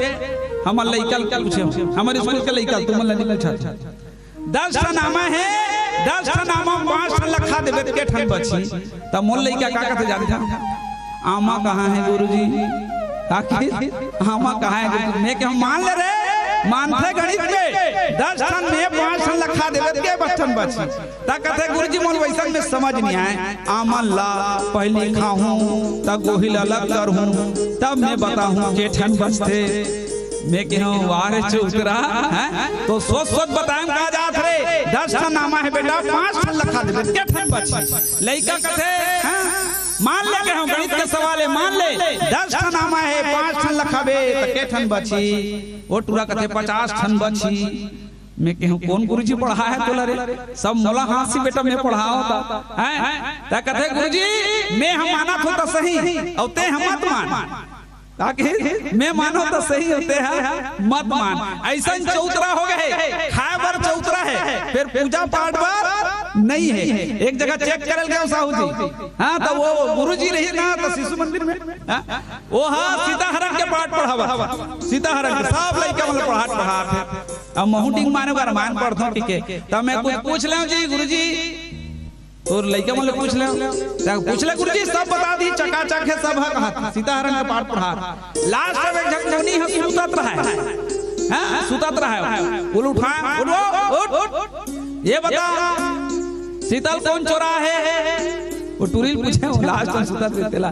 हमर लड़का पूछे हमर स्कूल के लड़का तुमला निकल छ 10 ठन नामा है 10 ठन नामा 5 ठन लखा देबे के ठन बची त मोर लड़का का कहते जानता आमा कहाँ है गुरुजी आखिर आमा कहाँ है गुरुजी मैं क्या मान ले रे मानते गणित में 10 ठन में 5 ठन लखा देवे के 5 ठन बची ता कहते गुरुजी मोल वैसन में समझ नहीं आए आमा ला पहले खाऊं तब गोहिल अलग करूं तब मैं बताऊं के ठन बचते मैं कहूं वारे चौतरा है तो सोच बताएं कहा जात रे 10 ठन नामा है बेटा 5 ठन लखा देवे के ठन बची लइका कहते मान ले के हम गणित के सवाल है मान ले 10 ठन नामा है 5 ठन लखाबे त के ठन बची वो टूरा कहते 50 ठन बची मैं कहूं कौन गुरुजी पढ़ा है तोला रे सब मोला हासी बेटा मैं पढ़ाओ ता हैं त कहते गुरुजी मैं हम माना तो सही और ते हम मत मान ताकि मैं मानो तो सही होते हैं मत मान ऐसा चौतरा हो गए खाए बार चौतरा है फिर पूजा पाठ बार नहीं है। एक जगह चेक करल गया साहू जी हाँ तो वो गुरुजी रही ना तो शिशु मंदिर में वो हाँ सीताहरण के पाठ पढ़ावा सीताहरण के सब लड़का मतलब पढ़ाते अब महूटिंग माने बार मान पढ़ता ठीक है तब मैं कुछ पूछ ले जी गुरुजी और लड़का मतलब पूछ ले गुरुजी सब बता दी चकाचक है सब है कहा सीताहरण का पाठ पढ़ा लास्ट में झकझकनी है सुतत रहा है हां सुतत रहा है उल उठा उठ ये बता शीतल कौन चोरा है वो टुरिल पूछे लास्ट में सुतत रहतेला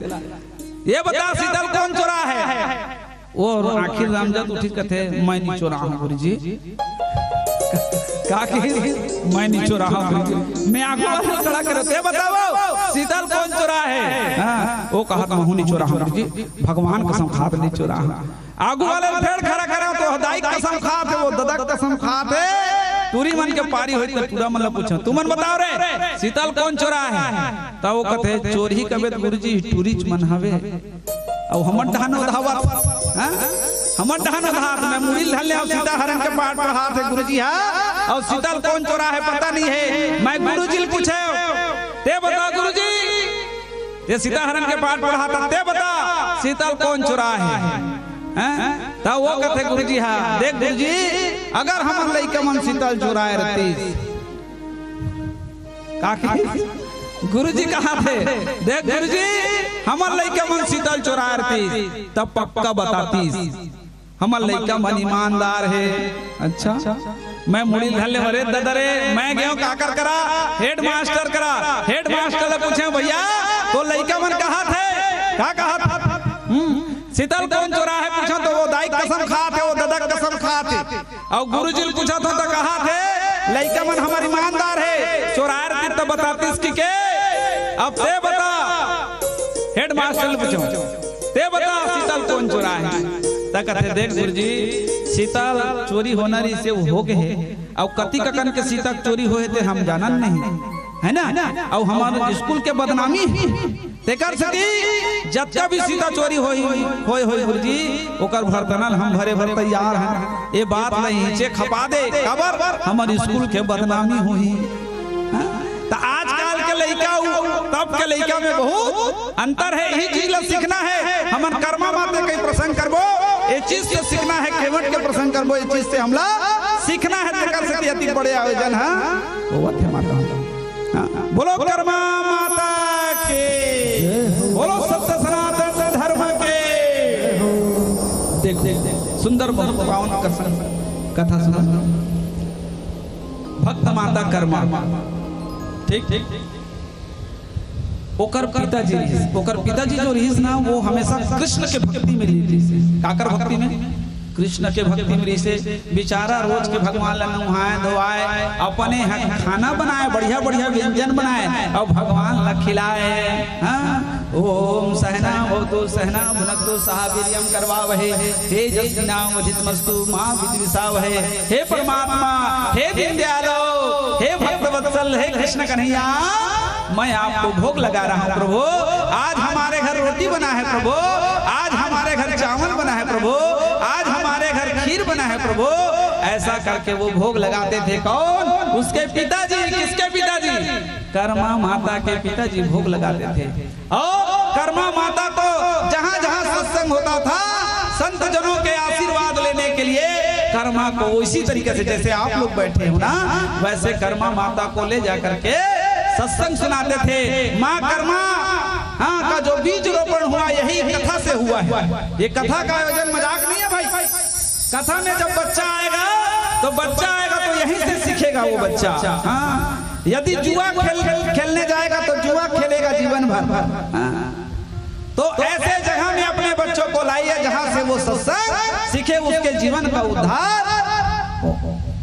ये बता शीतल कौन चोरा है वो आखिर रामजत उठी कथे मैं नहीं चोरा हूं गुरुजी काकी मैं नहीं चोरा मैं आंखों वाला खड़ा करते बताओ शीतल कौन चोरा है। हाँ, वो कहा था नहीं चोरा जी, भगवान कसम खात नहीं चोरा। आगू वाले फेड़ खड़ा करा तो हदाई कसम खात है, वो ददक कसम खात है। पूरी मन के पारी होई तो पूरा मतलब पूछो तू मन बताओ रे शीतल कौन चोरा है। तो वो कहते चोरी कबे गुरुजी टूरी मन हवे और हमर ढानो धावत। हां हमर ढानो धात मैं मुड़ी ढले और सीता हरण के पाट पर हाथ है गुरुजी। हां और शीतल कौन चोरा है पता नहीं है। मैं गुरुजी से पूछे ते बता गुरुजी, ये सीता हरण के पाट पर हाथ ते बता शीतल कौन चोरा है। तो वो कहते गुरुजी हाँ देख गुरुजी अगर हम लइका मन शीतल चुराए रहती काकी गुरुजी कहा थे देख गुरुजी हमर लइका मन शीतल चुराए रहती तब पक्का बताती हमर लइका मन ईमानदार है। अच्छा मैं मुड़ी धले मरे ददरे मैं गयो काकर करा हेड मास्टर करा। हेड मास्टर ने पूछे भैया तो लइका मन कहा थे क्या कहा था शीतल कौन चोरा है पूछा तो वो दाई कसम खाते वो ददक कसम खाते। और गुरुजी ने पूछा था तो कहा थे लइका मन हमार ईमानदार है चोराए रहती तो बताती इसकी के। अब ते बता हेड मास्टर ने पूछो ते बता शीतल कौन चोरा है। तो कहते देख गुरुजी शीतल चोरी होना रही से हो गए और कति ककन के शीतल चोरी होए थे हम जानन नहीं है ना। और हमारे स्कूल के बदनामी ते कर सकी जब भी सीता चोरी होई गुरुजी ओकर भरतनल हम भरे भर तैयार हैं। ये बात नहीं चे खपा दे खबर हमारे स्कूल के बदनामी हुई। तो आजकल के लड़का तब के लड़का में बहुत अंतर है। यही चीज सीखना है। हमन कर्मा माते के प्रसंग करबो ये चीज से सीखना है। केवट के प्रसंग करबो ये चीज से हमला सीखना है। ते कर सकी अति बड़े आयोजन है वो थे माता। बोलो कर्मा माता के बोलो सत्य सनातन धर्म के। देख सुंदर पावन कथा सुना भक्त माता कर्मा ठीक ओकर पिताजी जो रहीस ना वो हमेशा कृष्ण के भक्ति में रही। काकर भक्ति में कृष्ण के भक्ति में रही से बेचारा रोज के भगवान ला नहाए धोआए अपने खाना बनाए बढ़िया बढ़िया व्यंजन बनाए और भगवान ला खिलाए। ओम सहना भवतु सहना भुनक्तु सह वीर्यं करवावहे तेजस्विनावधीतमस्तु मा विद्विषावहे। हे परमात्मा हे दीनदयालो हे भक्तवत्सल हे कृष्ण कन्हैया मैं आपको भोग लगा रहा हूँ प्रभु। आज हमारे घर रोटी बना है प्रभु, आज हमारे घर चावल बना है प्रभु, आज हमारे घर खीर बना है प्रभु। ऐसा करके वो भोग लगाते थे। कौन? उसके पिताजी। किसके पिताजी? कर्मा माता के पिताजी भोग लगाते थे। और कर्मा माता को जहाँ जहाँ सत्संग होता था संत जनों के आशीर्वाद लेने के लिए कर्मा को उसी तरीके से जैसे आप लोग बैठे हो ना वैसे कर्मा माता को ले जाकर के सत्संग सुनाते थे। माँ कर्मा हाँ का जो बीज रोपण हुआ यही कथा से हुआ है। ये कथा का आयोजन मजाक नहीं है भाई। कथा में जब बच्चा आएगा तो यहीं से सीखेगा वो बच्चा। हाँ यदि जुआ खेलने जाएगा तो जुआ खेलेगा जीवन भर। तो ऐसे जगह में अपने बच्चों को लाइए जहां से वो सत्संग सीखे उसके जीवन का उद्धार।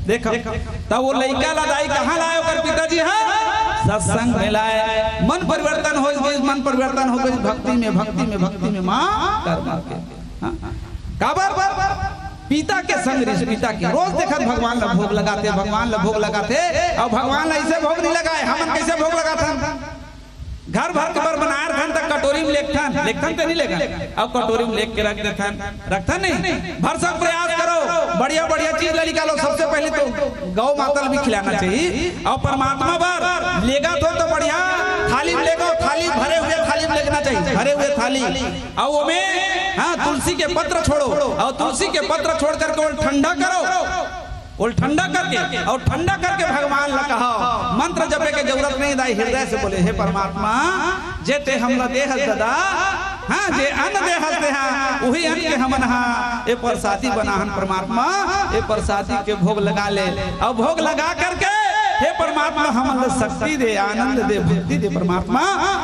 देखो तब वो लड़का लदाई कहाँ लाए कर पिताजी है सत्संग में लाए। मन परिवर्तन हो गई, मन परिवर्तन हो गई भक्ति में माँ कर्मा के काबर पिता के संग पिता के रोज देखत भगवान ला भोग लगाते और भगवान ला ऐसे भोग नहीं लगाए। हम कैसे भोग लगाते घर भर के बर बनाए रखन तक कटोरी में लेखन तो नहीं लेगा अब कटोरी में लेख के रखता नहीं। भर सब प्रयास करो बढ़िया बढ़िया चीज ला निकालो। सबसे पहले तो गौ माता भी खिलाना चाहिए और परमात्मा बार लेगा तो बढ़िया थाली में लेगा। थाली भरे हुए थाली में लेना चाहिए, भरे हुए थाली। और वो में हाँ तुलसी के पत्र छोड़ो और तुलसी के पत्र छोड़ करके ठंडा करो और ठंडा करके भगवान ला कहा। मंत्र जपे के जरूरत नहीं दाई हृदय से बोले हे परमात्मा जेते हमला देह दादा हाँ जे अन्न देह से हाँ वही अन्न के हमन हाँ ए प्रसादी बनाहन परमात्मा ए प्रसादी के भोग लगा ले। और भोग लगा करके हे परमात्मा हमन शक्ति दे आनंद दे भक्ति दे परमात्मा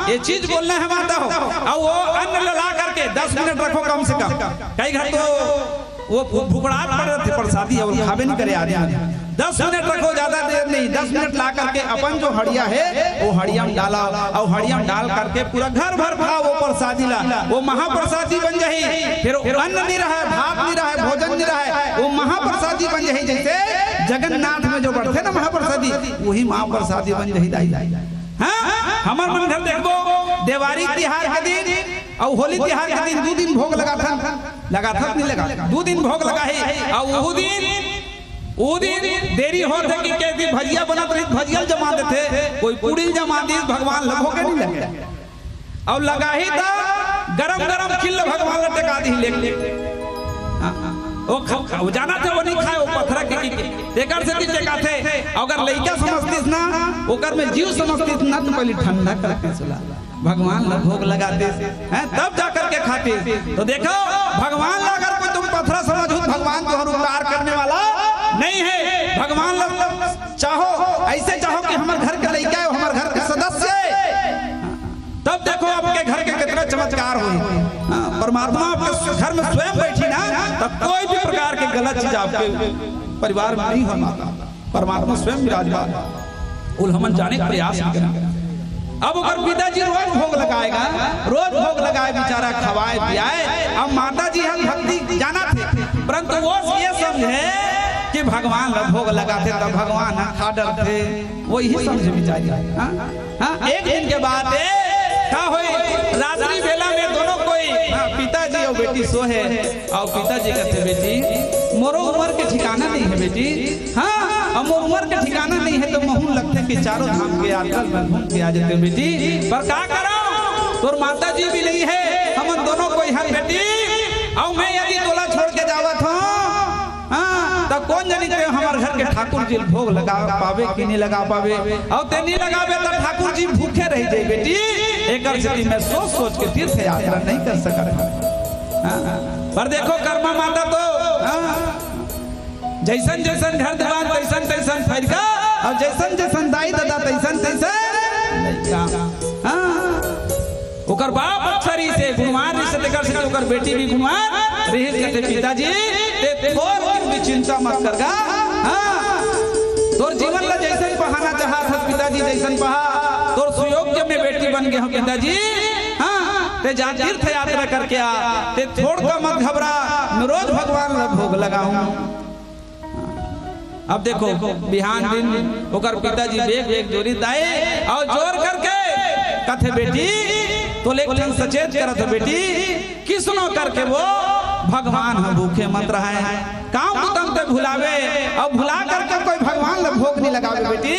ये चीज बोलना है माता हो। और वो अन्न ला करके 10 मिनट रखो कम से कम। कई घर तो वो भुगड़ाट पड़ रहे थे प्रसादी और खावे नहीं करे आदमी। 10 मिनट रखो, ज्यादा देर नहीं, 10 मिनट ला करके अपन जो हड़िया है वो हड़िया में डाला और हड़िया में डाल करके पूरा घर भर खाओ वो प्रसादी ला, वो महाप्रसादी बन जाही। फिर अन्न नहीं रहा है, भात नहीं रहा है, भोजन नहीं रहा है, वो महाप्रसादी बन जाही। जैसे जगन्नाथ में जो बढ़ते ना महाप्रसादी, वही महाप्रसादी बन जाही दाई। हाँ, हमार मन घर देखो, देवारी तिहार के दिन और होली तिहार के दिन 2 दिन भोग लगा था नहीं लगा, 2 दिन भोग लगा है। और वो दिन देरी होते कि कैसी भजिया बनत रही, भजिया जमा देते, कोई पूरी जमा दी, भगवान लगो के नहीं लगे और लगा ही था गरम गरम खिल भगवान लटका दी लेके वो जाना थे, वो नहीं खाए, वो पत्थर के एकर से टेका थे। अगर लइका समझतीस ना, ओकर में जीव समझतीस ना, तो पहले ठंडा करके सुला भगवान ला भोग लगाते हैं, तब जाकर के खाते। तो देखो भगवान ला अगर कोई तुम पत्थर समझो, भगवान तो हर उपकार करने वाला नहीं है। भगवान ला चाहो, ऐसे चाहो कि हमारे घर का लइका है, हमारे घर का सदस्य है, तब देखो आपके घर के कितना चमत्कार हुए। परमात्मा आपके घर में स्वयं बैठी ना, तब कोई भी प्रकार के गलत चीज आपके परिवार में नहीं होना। परमात्मा स्वयं विराजमान, उल्हमन जाने का प्रयास नहीं करना। अब अगर पिताजी रोज भोग लगाएगा, रोज भोग लगाए, बेचारा खवाए पियाए। अब माता जी हम भक्ति जाना थे, परंतु वो ये समझे कि भगवान भोग लगाते तब भगवान खा डरते, वो यही समझे बेचारी। एक दिन के बाद क्या हुई, रात्रि बेला में दोनों कोई पिताजी और बेटी सोहे, और पिताजी कहते बेटी मोरो उम्र के ठिकाना नहीं है बेटी, हाँ अब उम्र के ठिकाना नहीं है तो महून लगते कि चारों धाम के यात्रा में घूम के आ जाते बेटी, पर क्या करो, तो माता जी भी नहीं है, हम दोनों को यहाँ बेटी, और मैं यदि तोला छोड़ के जावत हूँ, तब कौन जानी के हमारे घर के ठाकुर जी भोग लगा पावे कि नहीं लगा पावे, और ते नहीं लगावे तो ठाकुर जी भूखे रह जाए बेटी। एक स्थिति में सोच सोच के तीर्थ यात्रा नहीं कर सका। पर देखो कर्मा माता तो जैसन जैसन घर दीवान तैसन तैसन फैरका, और जैसन जैसन दाई दादा तैसन तैसन ओकर बाप अक्षरी से गुणवान रिश्ते लेकर से ओकर बेटी भी गुणवान रही कहते पिताजी ते थोर की चिंता मत करगा, हां तोर जीवन ला जैसन पहाना चाहत है पिताजी जैसन पहा, तोर सुयोग्य में बेटी बन गए हो पिताजी, हां ते जा तीर्थ यात्रा करके आ, ते थोड़ का मत घबरा, मैं रोज भगवान ला भोग लगाऊं। अब देखो बिहान दिन ओकर पिताजी बेग बेग जोरी दाए और जोर करके कथे बेटी तो लेकिन सचेत करत बेटी किसनो करके वो भगवान हम भूखे मत रहे हैं, काम कुतम ते भुलावे और भुला करके कोई भगवान ला भोग नहीं लगावे बेटी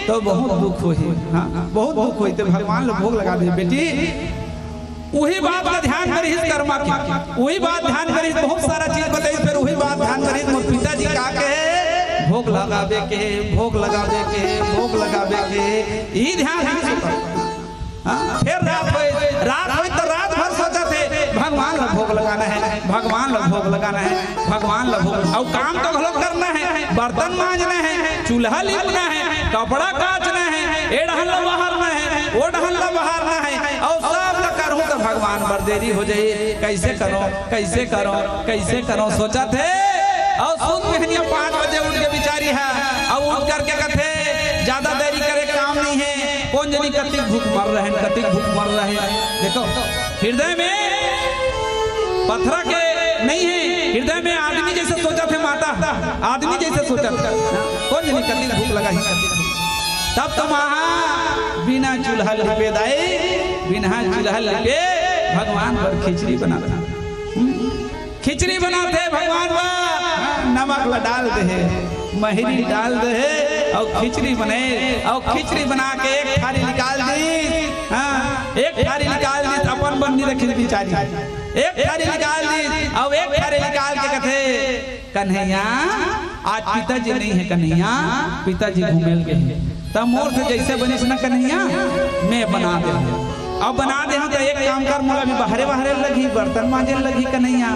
तो बहुत दुख होई, हां बहुत दुख होई, ते भगवान ला भोग लगा दे बेटी। वही बात का ध्यान करी कर्मा की, वही बात ध्यान करी, बहुत सारा चीज बताई, फिर वही बात ध्यान करी मोर पिताजी का कहे भोग लगावे के, भोग लगावे के, भोग लगावे के, ई ध्यान नहीं सोचा। फिर रात हुई तो रात भर सोचा थे भगवान ला भोग लगाना है, भगवान ला भोग लगाना है, भगवान ला भोग, और काम तो घलो करना है, बर्तन मांजना है, चूल्हा लीपना है, कपड़ा काचना है, ए डहन ला बहारना है, वो डहन ला बहारना है, और सब ला करूं तो भगवान बर देरी हो जाए, कैसे करो कैसे करो कैसे करो सोचा थे। और सुन मेहनिया 5 बजे उठ के बिचारी है, अब उठ करके कहते ज्यादा देरी करे काम नहीं है, कौन जनी कतिक भूख मर रहे हैं, कतिक भूख मर रहे हैं। देखो हृदय में पत्थर के नहीं है, हृदय में आदमी जैसे सोचा थे माता, आदमी जैसे सोचा था, कौन जनी कतिक भूख लगा ही। तब तो वहां बिना चूल्हा लिपे दाए, बिना चूल्हा लिपे भगवान पर खिचड़ी बनाता, खिचड़ी बनाते भगवान नमक ला डाल दे, महरी डाल दे और खिचड़ी बने, और खिचड़ी बना के एक थाली निकाल दी, हाँ एक थाली निकाल दी, अपन बन्नी रखी बिचारी, एक थाली निकाल दी, और एक थाली निकाल के कहते कन्हैया आज पिताजी नहीं है, कन्हैया पिताजी घूमेल गए, तब मोर से जैसे बनिस ना कन्हैया मैं बना दे, अब बना दे तो एक काम कर मोला भी बाहरे बाहरे लगी, बर्तन मांजे लगी कन्हैया,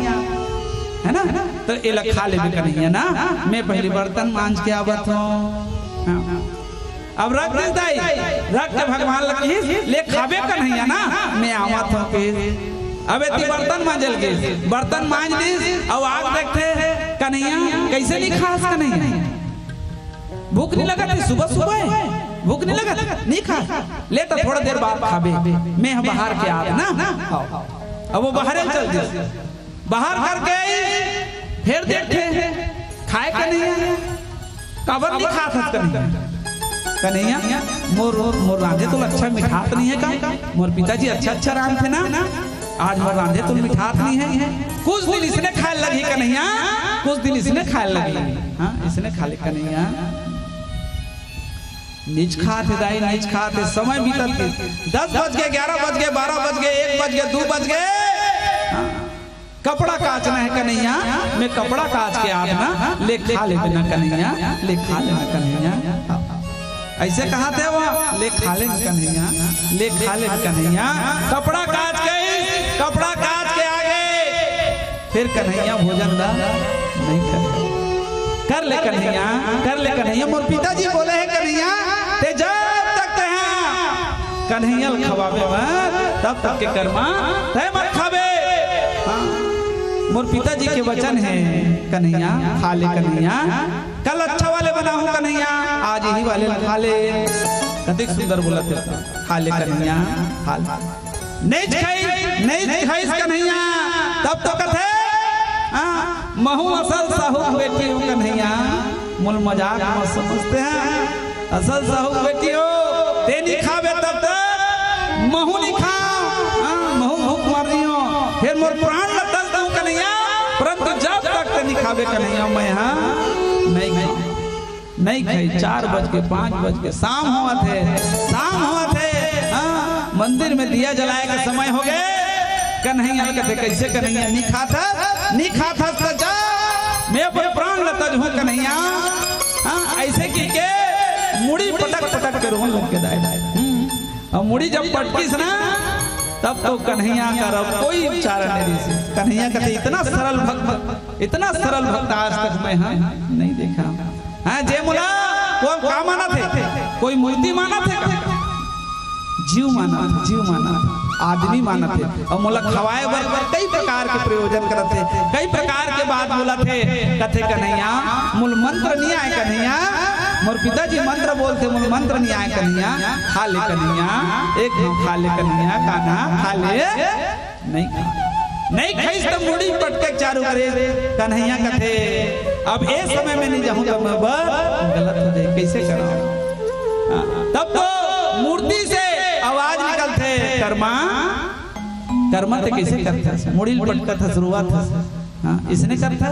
है ना, तो ये लग खा ले कन्हैया ना, मैं पहले बर्तन मांज के आवत हूँ, अब रख दे दाई, रख के भगवान लगी ले खावे कन्हैया ना, मैं आवत हूँ के अब इतनी बर्तन मांजल के, बर्तन मांज दी और आग देखते कन्हैया कैसे नहीं खास कन्हैया? भूख नहीं लगा थी सुबह सुबह? भूख नहीं लगा नहीं खा ले तो थोड़ा देर बाद खाबे मैं बाहर के आ ना। अब वो बाहर चल दी बाहर करके आई फिर देखे खाए कन्हैया काबर नहीं खा था कन्हैया मोर मोर रांधे तो अच्छा मिठास नहीं है का? मोर पिताजी अच्छा रांध थे ना आज मोर रांधे तो मिठास नहीं है। कुछ दिन इसने खाए लगी कन्हैया कुछ दिन इसने खाए लगी। हाँ इसने खा ले कन्हैया नीच खाते दाई नीच खाते समय बीतत 10 बज गए 11 बज गए 12 बज गए 1 बज गए 2 बज गए। कपड़ा काचना है कन्हैया मैं कपड़ा काच के आप ना ले खा ले बिना कन्हैया ले खा लेना कन्हैया। ऐसे कहा थे वो ले खा ले कन्हैया ले खा ले कन्हैया। कपड़ा काच के आगे फिर कन्हैया भोजन दा नहीं कर ले कन्हैया। मोर पिताजी बोले हैं कन्हैया ते जब तक ते कन्हैया खवावे मत तब तक के कर्मा ते मत खावे। मोर पिताजी के वचन है कन्हैया खा ले कन्हैया। कल अच्छा वाले बना हूँ कन्हैया आज यही वाले खा ले। कतिक सुंदर बोला थे खा ले कन्हैया खा ले नहीं खाई कन्हैया तब तो कथे महू असल साहू बेटी हो कन्हैया। मूल मजाक मत समझते हैं असल साहू बेटी हो ते नहीं खावे तब तक महू नहीं खाओ महू भूख मर दियो फिर मोर प्राण न तस दूं कन्हैया परंतु जब तक ते नहीं खावे कन्हैया मैं नहीं खाई। 4 बज के 5 बज के शाम हुआ थे मंदिर में दिया जलाए के समय हो गए। कन्हैया कहते कैसे कन्हैया नहीं खाता तो जा मैं अपने प्राण लता हूँ कन्हैया। ऐसे की के मुड़ी पटक के रोन लग के दाए और मुड़ी जब पटकीस ना तब तो कन्हैया का कोई उच्चारण नहीं से कन्हैया कहते इतना सरल भक्त आज तक मैं नहीं देखा। जय मुला क्या माना थे कोई मूर्ति माना थे जीव माना आदमी माना थे और मोला खवाए बर कई प्रकार के प्रयोजन करते कई प्रकार के बात बोला थे कथे कन्हैया मूल मंत्र नहीं आए कन्हैया। मोर पिताजी मंत्र बोलते मूल मंत्र नहीं आए कन्हैया खा ले कन्हैया एक खा ले कन्हैया कान्हा खा ले नहीं खाई तो मुड़ी पटके चारू करे कन्हैया कथे अब ए समय में नहीं जाऊं तो मैं गलत हो जाए कैसे करा। तब तो मूर्ति से आवाज निकलते कर्मा ते कैसे करता मुड़ी पटका था शुरुआत इसने करता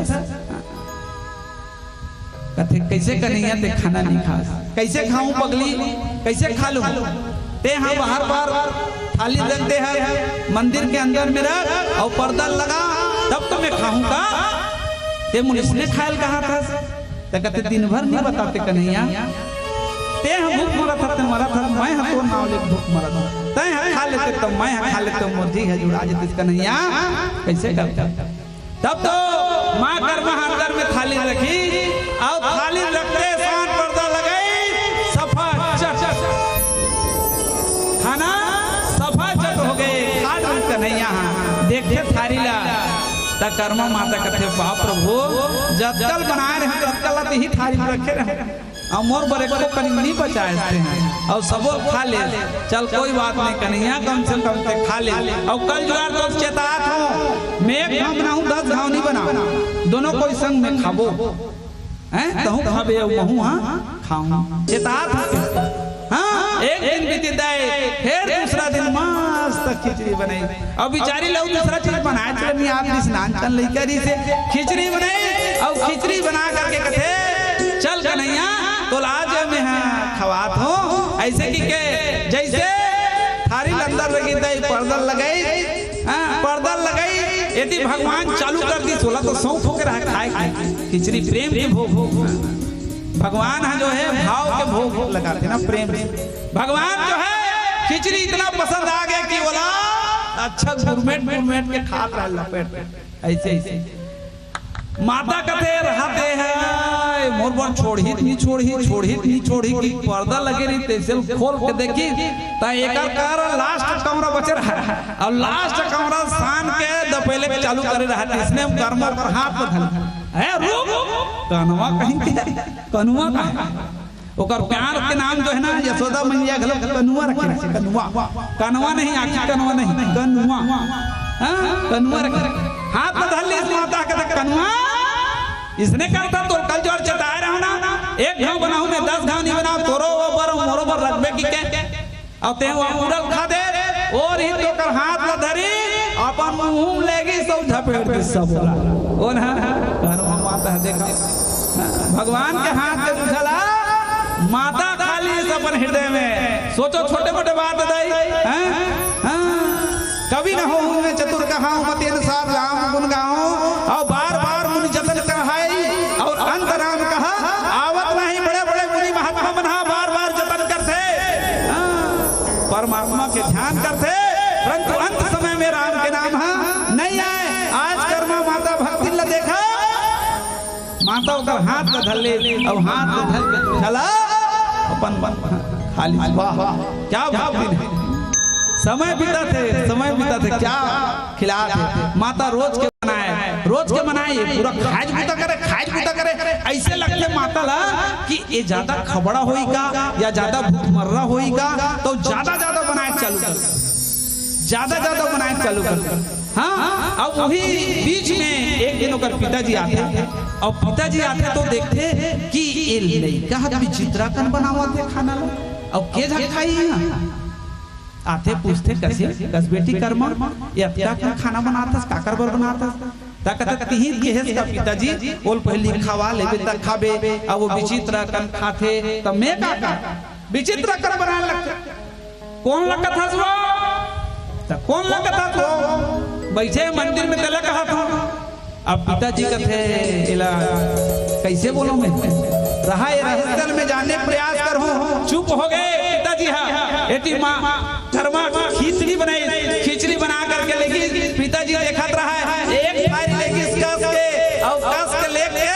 कथे कैसे कन्हैया ते खाना नहीं खा कैसे खाऊं पगली कैसे खा लूं ते हाँ बाहर थाली रखते हैं मंदिर के अंदर में रख और पर्दा लगा तब तो मैं खाऊंगा ते मुझे खायल कहा था ते कहते दिन भर नहीं बताते कन्हैया ते हम भूख मरा था ते मरा था मैं तो नाव ले भूख मरा था ते खा लेते तो मैं खा लेते मुर्जी है जुड़ा जेते कन्हैया कैसे करता। तब तो माँ कर्मा अंदर में थाली रखी और थाली रखते शान पर्दा लगाई सफा खाना सफा चट हो गए खा कन्हैया देखते थारी ला कर्मा माता कहते बाप प्रभु जब कल बनाए रहे तब कल ही थारी रखे रहे और मोर बड़े को कहीं नहीं बचाए हैं और सबो खा ले चल कोई बात नहीं कन्हैया कम से कम से खा ले और कल जुगाड़ तो चेतात हो मैं एक घाव बनाऊं 10 घाव नहीं बनाऊं दोनों कोई संग में खाबो हैं तहु खाबे महू खाऊं चेतात एक दिन बीती दाए फिर दूसरा दिन मस्त खिचड़ी बनाई और बेचारी लोग दूसरा चीज बनाए चलनी आप स्नान चल लेकर से खिचड़ी बनाई और खिचड़ी बना करके कहते चल कन्हैया तो आज में खवात हो ऐसे की के जैसे थारी अंदर लगी दई पर्दा लगाई यदि भगवान चालू कर दी सोला तो सौंफ होकर खाए खिचड़ी प्रेम के भोग भगवान है जो है भाव के भोग लगाते ना प्रेम से भगवान जो है खिचड़ी इतना पसंद आ गया कि बोला अच्छा गुरमेट के खा रहा लपेट ऐसे माता कथे रहते हैं मोर बोल छोड़ी की पर्दा लगे रही तेल खोल के देखी ता एकर कर लास्ट कमरा बचे रहा और लास्ट कमरा शान के दपेले चालू करे रहा इसने कर्म पर हाथ धल है रुक कनवा कहीं के कनुआ का ओकर प्यार के नाम जो है ना यशोदा मैया गलत कनुआ रखे कनुआ कनवा नहीं आखिर कनवा नहीं कनुआ कनुआ रखे हाथ में धर ली इस माता का कनुआ इसने करता तो कल जोर चटाए रहा ना एक घाव बनाऊं मैं 10 घाव नहीं बनाऊं तोरो ऊपर मोरो पर रखबे की के और ते वो उड़ल खा दे और ही तो कर हाथ ला धरी अपन मुंह लेगी सब झपेट के सब बोला ओ ना कनुआ माता देखा भगवान के हाथ के बुझला माता खाली इस अपन हृदय में सोचो छोटे मोटे बात दई हैं कभी ना हो मैं चतुर कहाऊं मति अनुसार राम गुण गाऊं और बार बार मुनि जतन कहाई और अंतराम कहा आवत नहीं बड़े बड़े मुनि महात्मा बना बार बार जतन करते परमात्मा के ध्यान करते परंतु अंत समय में राम के नाम नहीं आए आज कर्मा माता भक्ति ल देखा माता का हाथ में धर ले अब हाथ में धर के चला अपन खाली वाह क्या भाव दिन है समय बीता थे क्या खिलाते माता रोज के बनाए पूरा खाज बूता करे ऐसे लगते माता ला कि ये ज्यादा खबड़ा होईगा या ज्यादा भूखमर्रा होईगा तो ज्यादा बनाए चालू कर हाँ अब वही बीच में एक दिन ओकर पिताजी आते और पिताजी आते तो देखते कि ये लड़का विचित्रा कन बनावा थे खाना लो अब के झक खाई आते पूछते कैसे कस बेटी कर्मा या क्या खाना बनाता काकर बर बनाता ताकत ही केहस का पिताजी बोल पहली खवा लेबे त खाबे अब वो विचित्र कन खाते त मैं का विचित्र कर बना लगता कौन लगता था वो त कौन लगता था बैठे मंदिर में तला कहा था अब पिताजी कहते इला कैसे बोलो मैं रहा ये रहस्य में जाने प्रयास करो चुप हो गए पिताजी हाँ एटी माँ धर्मा खिचड़ी बना करके लेगी पिताजी देखा रहा है एक फाइल लेगी कस के और कस के लेके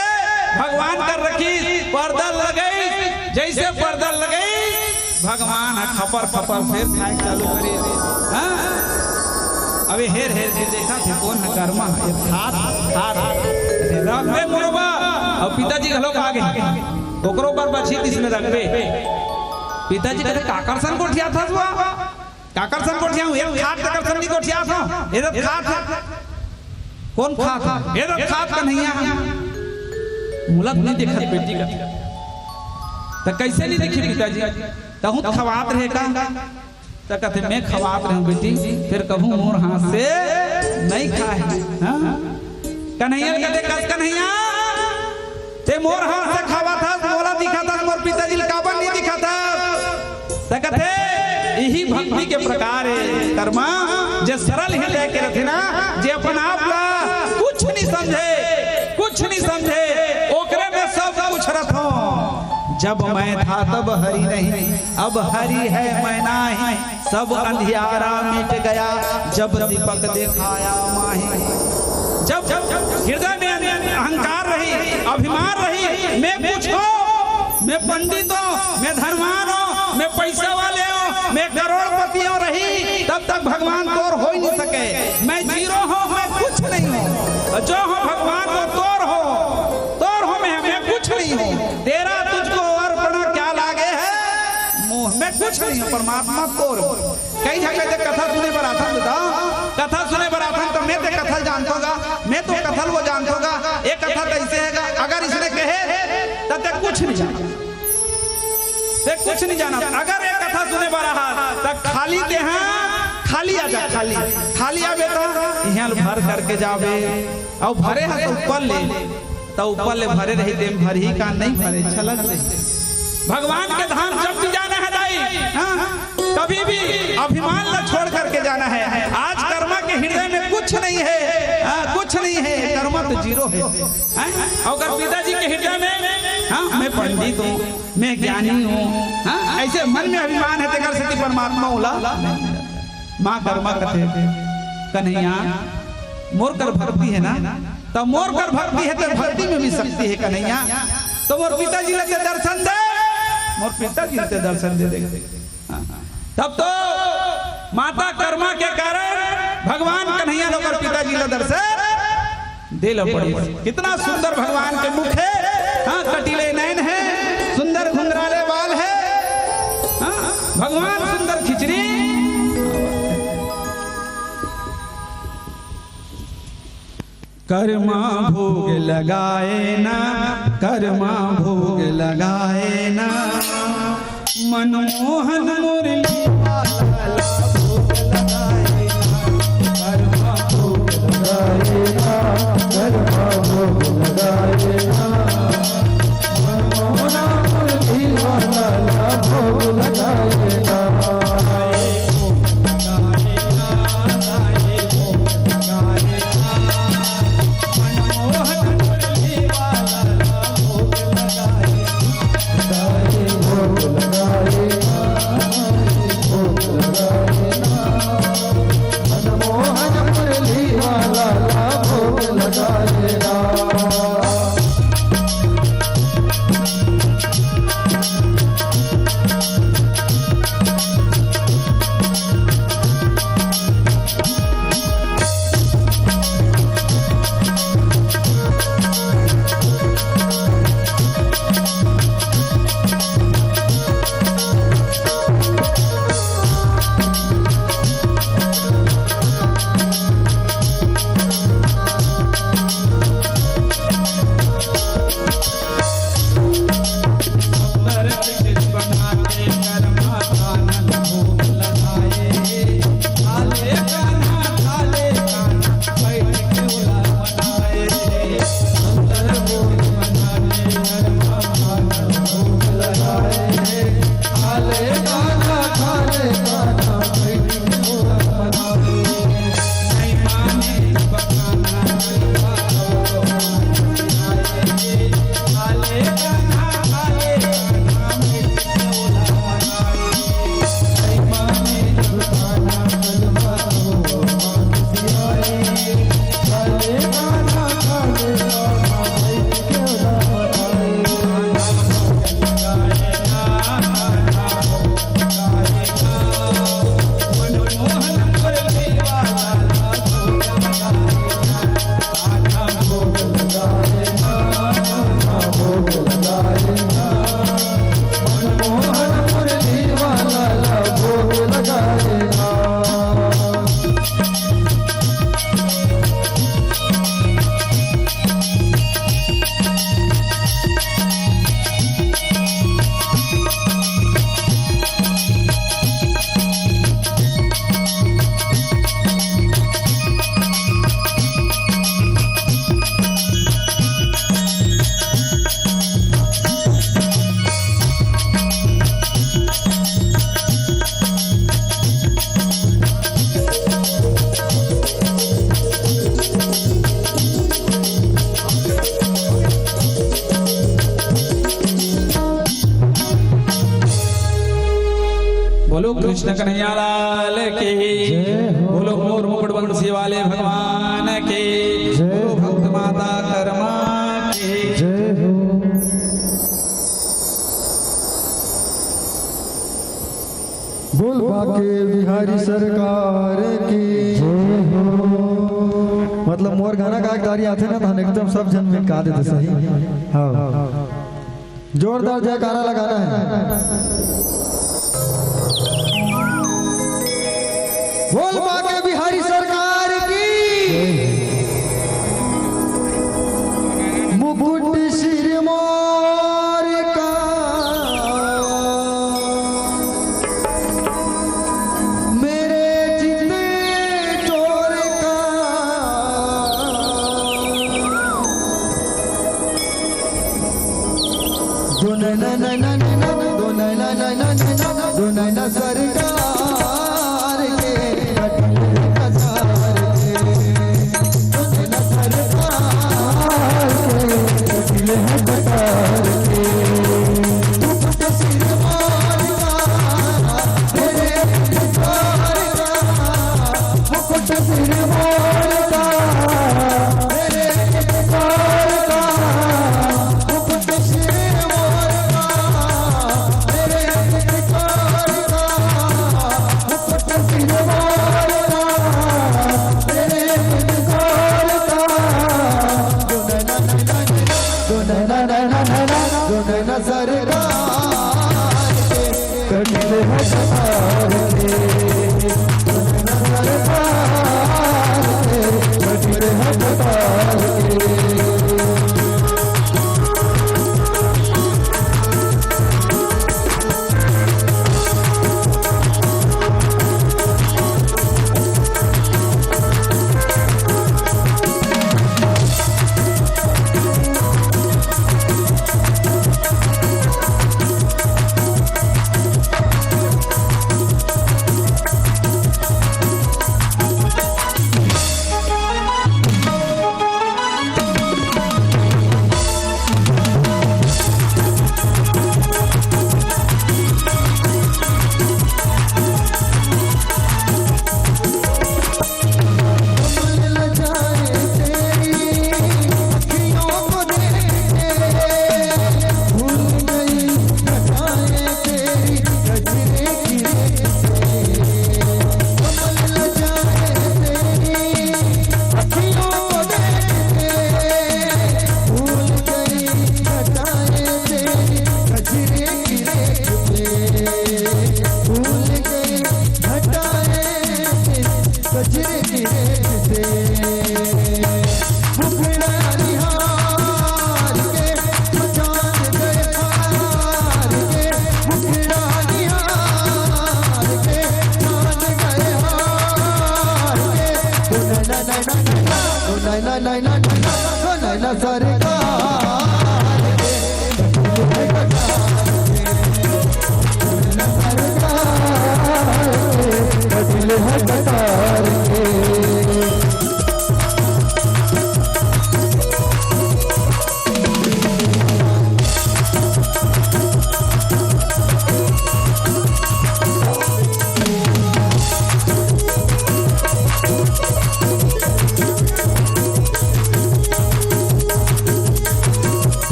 भगवान कर रखी पर्दा लगई जैसे पर्दा लगई भगवान खपर फिर खाए चालू करे अबे हेर देखा थे कौन है कर्मा हाथ रखबे मोरबा और पिताजी घलो आगे ओकरो पर बची इसमें रखबे पिताजी कहते काकरसन कोठिया था काकरसन कोठिया हूं एक खाट काकरसन नहीं कोठिया था इधर खाट कौन खाट इधर खाट का नहीं है मुलक नहीं देखत बेटी का तो कैसे नहीं देखी पिताजी कहूं खवात रहे का तो कहते मैं खवात रहूं बेटी फिर कहूं मोर हाथ से नहीं खाए कन्हैया कहते कस कन्हैया ते मोर हाथ से खावा था मोला दिखा था मोर पिताजी काबर नहीं दिखा था तो कहते यही भक्ति के प्रकार है कर्मा जे सरल हृदय के रथे ना जे अपन आप ला कुछ नहीं समझे ओकरे में सब कुछ रखो जब मैं था तब हरि नहीं अब हरि है मैं नहीं सब अंधियारा मिट गया जब दीपक दिखाया माही जब हृदय में अहंकार रही अभिमान रही मैं कुछ हो मैं पंडित हूँ मैं धनवान हूँ मैं पैसा वाले हूँ मैं करोड़पति हूँ रही तब तक भगवान तोर हो ही नहीं सके मैं जीरो हूँ मैं कुछ नहीं हूँ जो हो भगवान को तोर हो मैं कुछ नहीं हूँ तेरा तुझको अर्पण क्या लागे है मोह मैं कुछ नहीं हूँ परमात्मा तोर कई जगह कथा सुने पर आता कथा सुने पर आता तो मैं तो कथा जानता होगा मैं तो कथल वो जानता होगा एक कथा कैसे है अगर इसने कहे तब तक कुछ नहीं जाना अगर एक कथा सुने पर रहा तब खाली खाली आ बेटा यहाँ भर करके जावे और भरे है तो ऊपर ले भरे रही दे भरी का नहीं भरे छलक रही भगवान के धाम जब भी जाना है दाई कभी भी अभिमान न छोड़ करके जाना है आज कर्मा के हृदय में कुछ नहीं है कर्मा तो जीरो है अगर पिताजी के हृदय में मैं पंडित हूँ मैं ज्ञानी हूँ ऐसे मन में अभिमान है कर सकती परमात्मा उला माँ कर्मा कथे कन्हैया मोर कर भक्ति है ना तो मोर कर भक्ति है तो भक्ति में भी शक्ति है कन्हैया तो मोर पिताजी लगे दर्शन दे मोर पिताजी लगे दर्शन दे तब तो माता कर्मा के कारण भगवान कन्हैया लोग पिताजी लगे दर्शन दे लो पड़ी कितना सुंदर भगवान के मुख है कर्मा भोग लगाए ना, कर्मा भोग लगाए ना, मनमोहन मुरली वाला भोग लगाए ना, कर्मा भोग लगाए ना, कर्मा भोग लगाए ना, मनमोहन मुरली वाला भोग लगाए ना। बोलो कृष्ण कन्हैया लाल की, बोलो मोर मुकुट बंसी वाले भगवान की, बोलो भक्त माता कर्मा की जय हो। बोल बाके बिहारी सरकार की जय हो। मतलब मोर गाना का गाड़ी आते ना तो एकदम सब जन में गा देते सही। हाँ जोरदार जयकारा लगाना है। बोल बाके बिहारी सरकार की, मुकुट सिर मोर का, मेरे जितने चोर का, दो नैना नैना नैना, दो नैना नैना नैना, दो नैना सरकार na na na na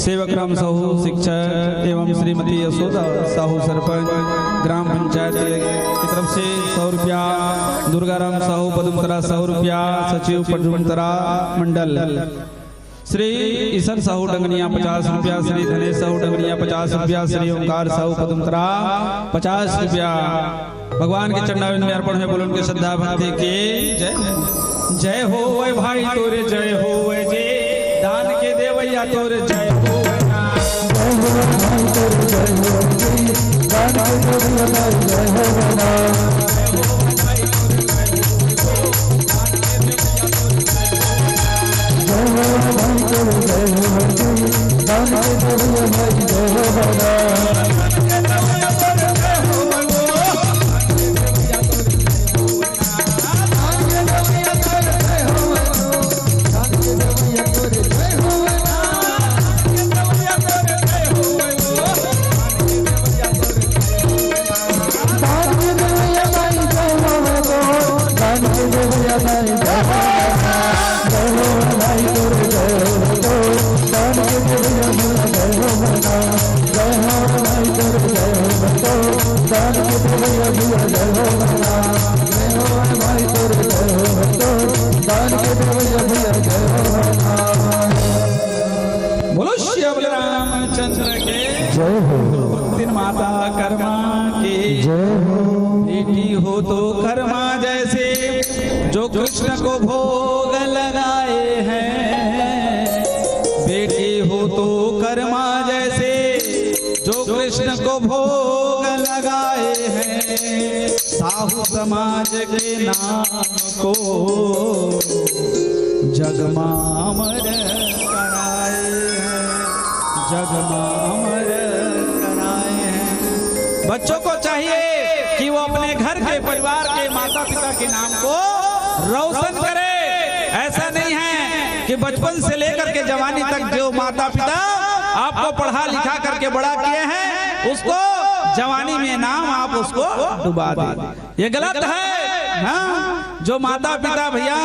सेवक राम साहू शिक्षक एवं श्रीमती यशोदा साहू सरपंच ग्राम पंचायत की तरफ से 100 रुपया, दुर्गाराम साहू पदुमतरा 100 रुपया, सचिव पदुमतरा मंडल, श्री ईशन साहू डंगनिया 50 रुपया, श्री धनेश साहू डंगनिया 50 रुपया, श्री ओंकार साहू पदुमतरा 50 रुपया। भगवान के चरणारविंद में अर्पण है, बोलो उनके श्रद्धा भक्ति की जय। जय हो वै भाई तोरे, जय हो वै जे दान के देवैया तोरे, जय हो वै जय हो भाई तोरे, जय हो दान के देवैया, जय हो बोलो श्याम रामचंद्र के जय हो। दिन माता कर्मा के जय हो। बेटी हो तो कर्मा जैसे जो कृष्ण को भोग लगाए हैं, बेटी हो तो कर्मा जैसे जो कृष्ण को भोग लगाए हैं, साहू समाज के नाम को जगमामर कराए हैं, जगमामर कराए हैं। बच्चों को चाहिए कि वो अपने घर के परिवार के माता पिता के नाम को रोशन करे। ऐसा नहीं है कि बचपन से लेकर के जवानी तक जो माता पिता आपको पढ़ा लिखा करके बड़ा किए हैं, उसको जवानी में नाम आप उसको डुबा दे। ये गलत है। हाँ, जो माता पिता भैया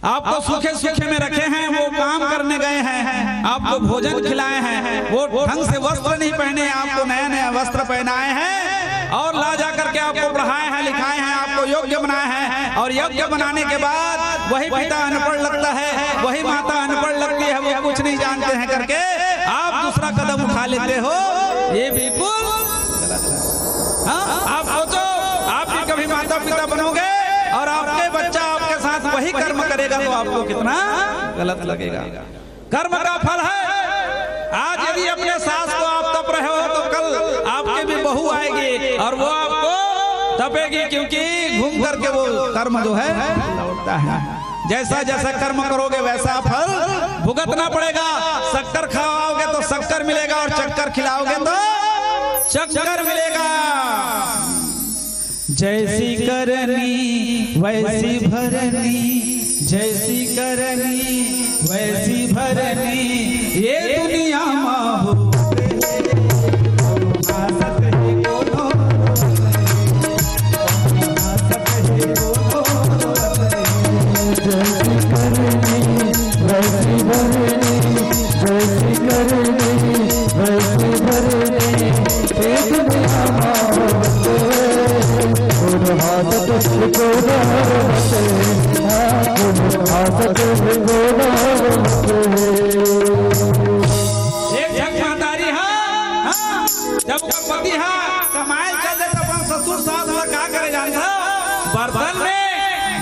आपको सूखे सूखे में रखे हैं, वो काम करने गए हैं, आपको भोजन खिलाए हैं, वो ढंग से वस्त्र नहीं पहने, आपको नया नया वस्त्र पहनाए हैं और ला जा करके आपको पढ़ाए हैं, लिखाए हैं, आपको योग्य बनाए हैं। और योग्य बनाने के बाद वही पिता अनपढ़ लगता है, वही माता अनपढ़ लगती है, वो कुछ नहीं जानते हैं करके आप दूसरा कदम उठा लेते हो, ये बिल्कुल गलत है। हाँ, आप सोचो, आप भी कभी माता पिता बनोगे और आपके बच्चा आपके साथ वही कर्म करेगा तो आपको कितना गलत लगेगा। कर्म का फल है। आज यदि अपने सास को आप तप रहे हो तो कल आपके भी बहू आएगी और वो आपको तपेगी, क्योंकि घूम करके वो कर्म जो है लौटता है। जैसा जैसा कर्म करोगे वैसा फल भुगतना पड़ेगा। शक्कर खाओगे तो शक्कर मिलेगा और चक्कर खिलाओगे तो चक्कर मिलेगा। जैसी करनी वैसी भरनी, जैसी करनी वैसी भरनी, ये दुनिया माँ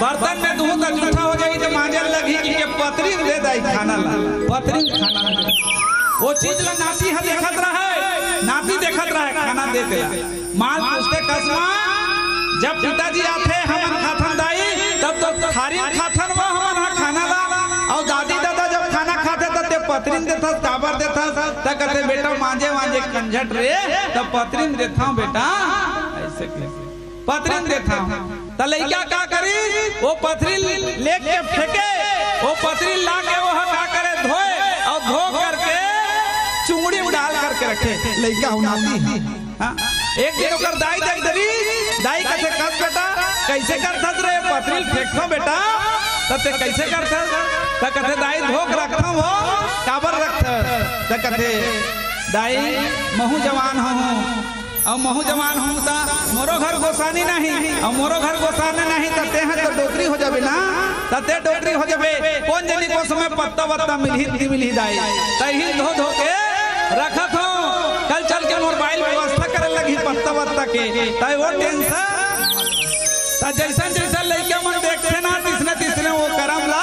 बर्तन में दूध का जूठा हो जाएगी तो मांजर लगी कि पतरी दे दाई खाना ला, पतरी खाना दे। वो चीज ला नाती है देखत रहा है, नाती देखत रहा है, खाना दे दे। माल पूछते कसमा, जब पिताजी आते हमन खाथन दाई तब तो थारी खाथन वो हमन खाना ला, और दादी दादा जब खाना खाते तब ते पतरीन देता, काबर देता, तब कहते बेटा मांजे मांजे कंझट रे, तब पतरीन देता हूँ बेटा, ऐसे पतरीन देता हूँ। तो लड़का क्या करी, वो पथरी लेके फेंके, वो पथरी ला के वो क्या करे, धोए और धो करके चुंगड़ी में डाल करके रखे। लड़का हुनाती है। एक दिन ओकर दाई देख दरी, दाई कहते कस बेटा कैसे करथस रे, पथरी फेंकथो बेटा, तब ते कैसे करथस, त कथे दाई धोक रखता हो काबर रखत त कथे दाई महू जवान हूँ और महू जवान हूँ ता मोरो घर गोसानी नहीं और मोरो घर गोसाने नहीं त तेह तो डोकरी हो जाबे ना ते डोकरी हो जाबे कौन जनी को समय पत्ता वत्ता मिलही दाई तही धो धो के रखत हो कल चल के मोबाइल व्यवस्था करे लगी पत्ता वत्ता के तय वो टेंशन त जैसन जैसन लइका मन देखते ना तीसरे वो करम ला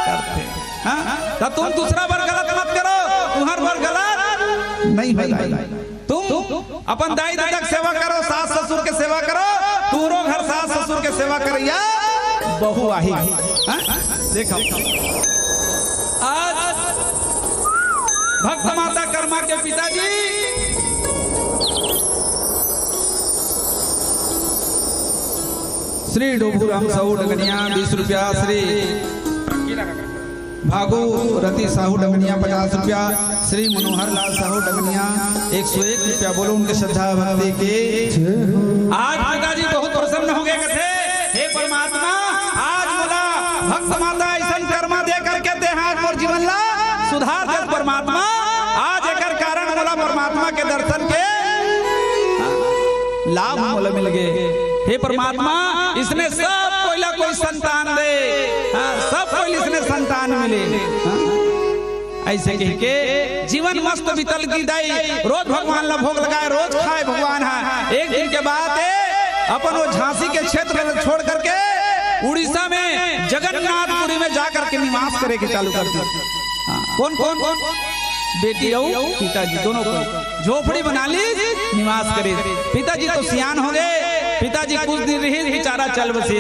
करते हां तो तुम दूसरा बार गलत मत करो तुम्हार बार गलत नहीं है तुम अपन दाई दादा सेवा करो सास ससुर के सेवा करो तूरो घर सास ससुर के सेवा करैया बहू आही देखो आज भक्त माता कर्मा के पिताजी श्री डोभूराम साहू डगनिया 20 रुपया, श्री भागु रति साहू डगनिया 50 रुपया, श्री मनोहर लाल साहू डगनिया 101 रुपया। बोलो उनके श्रद्धा भक्ति के। आज पिताजी बहुत प्रसन्न हो गए कथे हे परमात्मा आज बोला भक्त माता ऐसा कर्मा दे करके दे हाथ और जीवन ला सुधार दे परमात्मा। आज एकर कारण बोला परमात्मा के दर्शन के लाभ मोला मिल गए। हे परमात्मा इसने सब कोई संतान दे, सब कोई इसने संतान मिले। ऐसे कह के जीवन मस्त बीतल की दाई रोज भगवान ला भोग लगाए रोज खाए भगवान है। एक दिन के बाद अपन वो झांसी के क्षेत्र में छोड़ करके उड़ीसा में जगन्नाथपुरी में जाकर के निवास करे के चालू कर दी। कौन कौन कौन बेटी और पिताजी दोनों को झोपड़ी बना ली निवास करे। पिताजी तो सियान हो गए, पिताजी कुछ दिन रही बेचारा चल बसे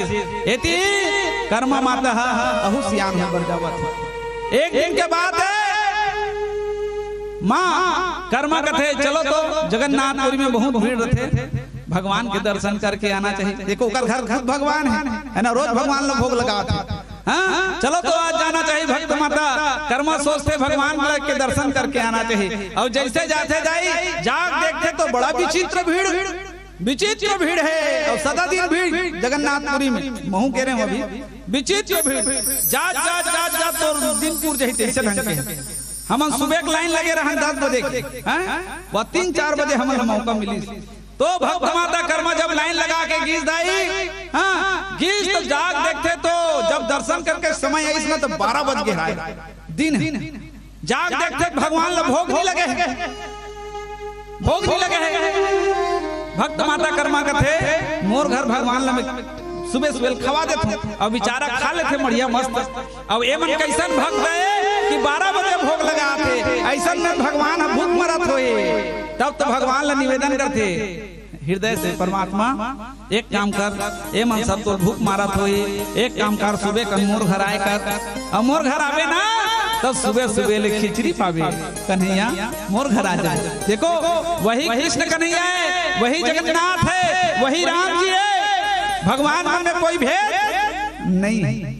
एती कर्मा माता अहु सियान हो बर जावत। एक दिन के बाद माँ कर्मा कथे चलो तो जगन्नाथपुरी में बहुत भीड़ रहते भगवान के दर्शन करके आना चाहिए। देखो घर घर भगवान है ना, रोज भगवान लोग भोग लगाते। हाँ चलो तो आज जाना चाहिए भक्त माता कर्मा सोचते भगवान के दर्शन करके आना चाहिए। और जैसे जाते जाग देखते तो बड़ा विचित्र भीड़ है और सदा दिन भीड़ जगन्नाथपुरी में महू कह रहे हो अभी विचित्र भीड़ जा तो दिनपुर जैसे ऐसे ढंग के हम सुबह लाइन लगे रहे 10 बजे वह 3-4 बजे हमारा मौका मिली तो भक्त माता कर्मा जब लाइन लगा के गीत दाई गीत तो जाग देखते तो जब दर्शन करके समय आई इसमें तो 12 बज गए दिन जाग देखते भगवान ला भोग नहीं लगे भक्त माता कर्मा का थे मोर घर भगवान ला सुबह खवा देते और बेचारा खा लेते बढ़िया मस्त। अब एमन कैसन भक्त है कि 12 बजे भोग लगाते ऐसा में भगवान भूख मरत होए तब तो भगवान ला निवेदन करते हृदय से परमात्मा एक काम कर ए मन सब तो भूख मारत होई एक काम कर सुबह का मोर घर आए कर और मोर घर आवे ना तब सुबह ले खिचड़ी पावे कन्हैया मोर घर आ जाए। देखो वही कृष्ण कन्हैया है, वही जगन्नाथ है, वही राम जी है, भगवान में कोई भेद नहीं।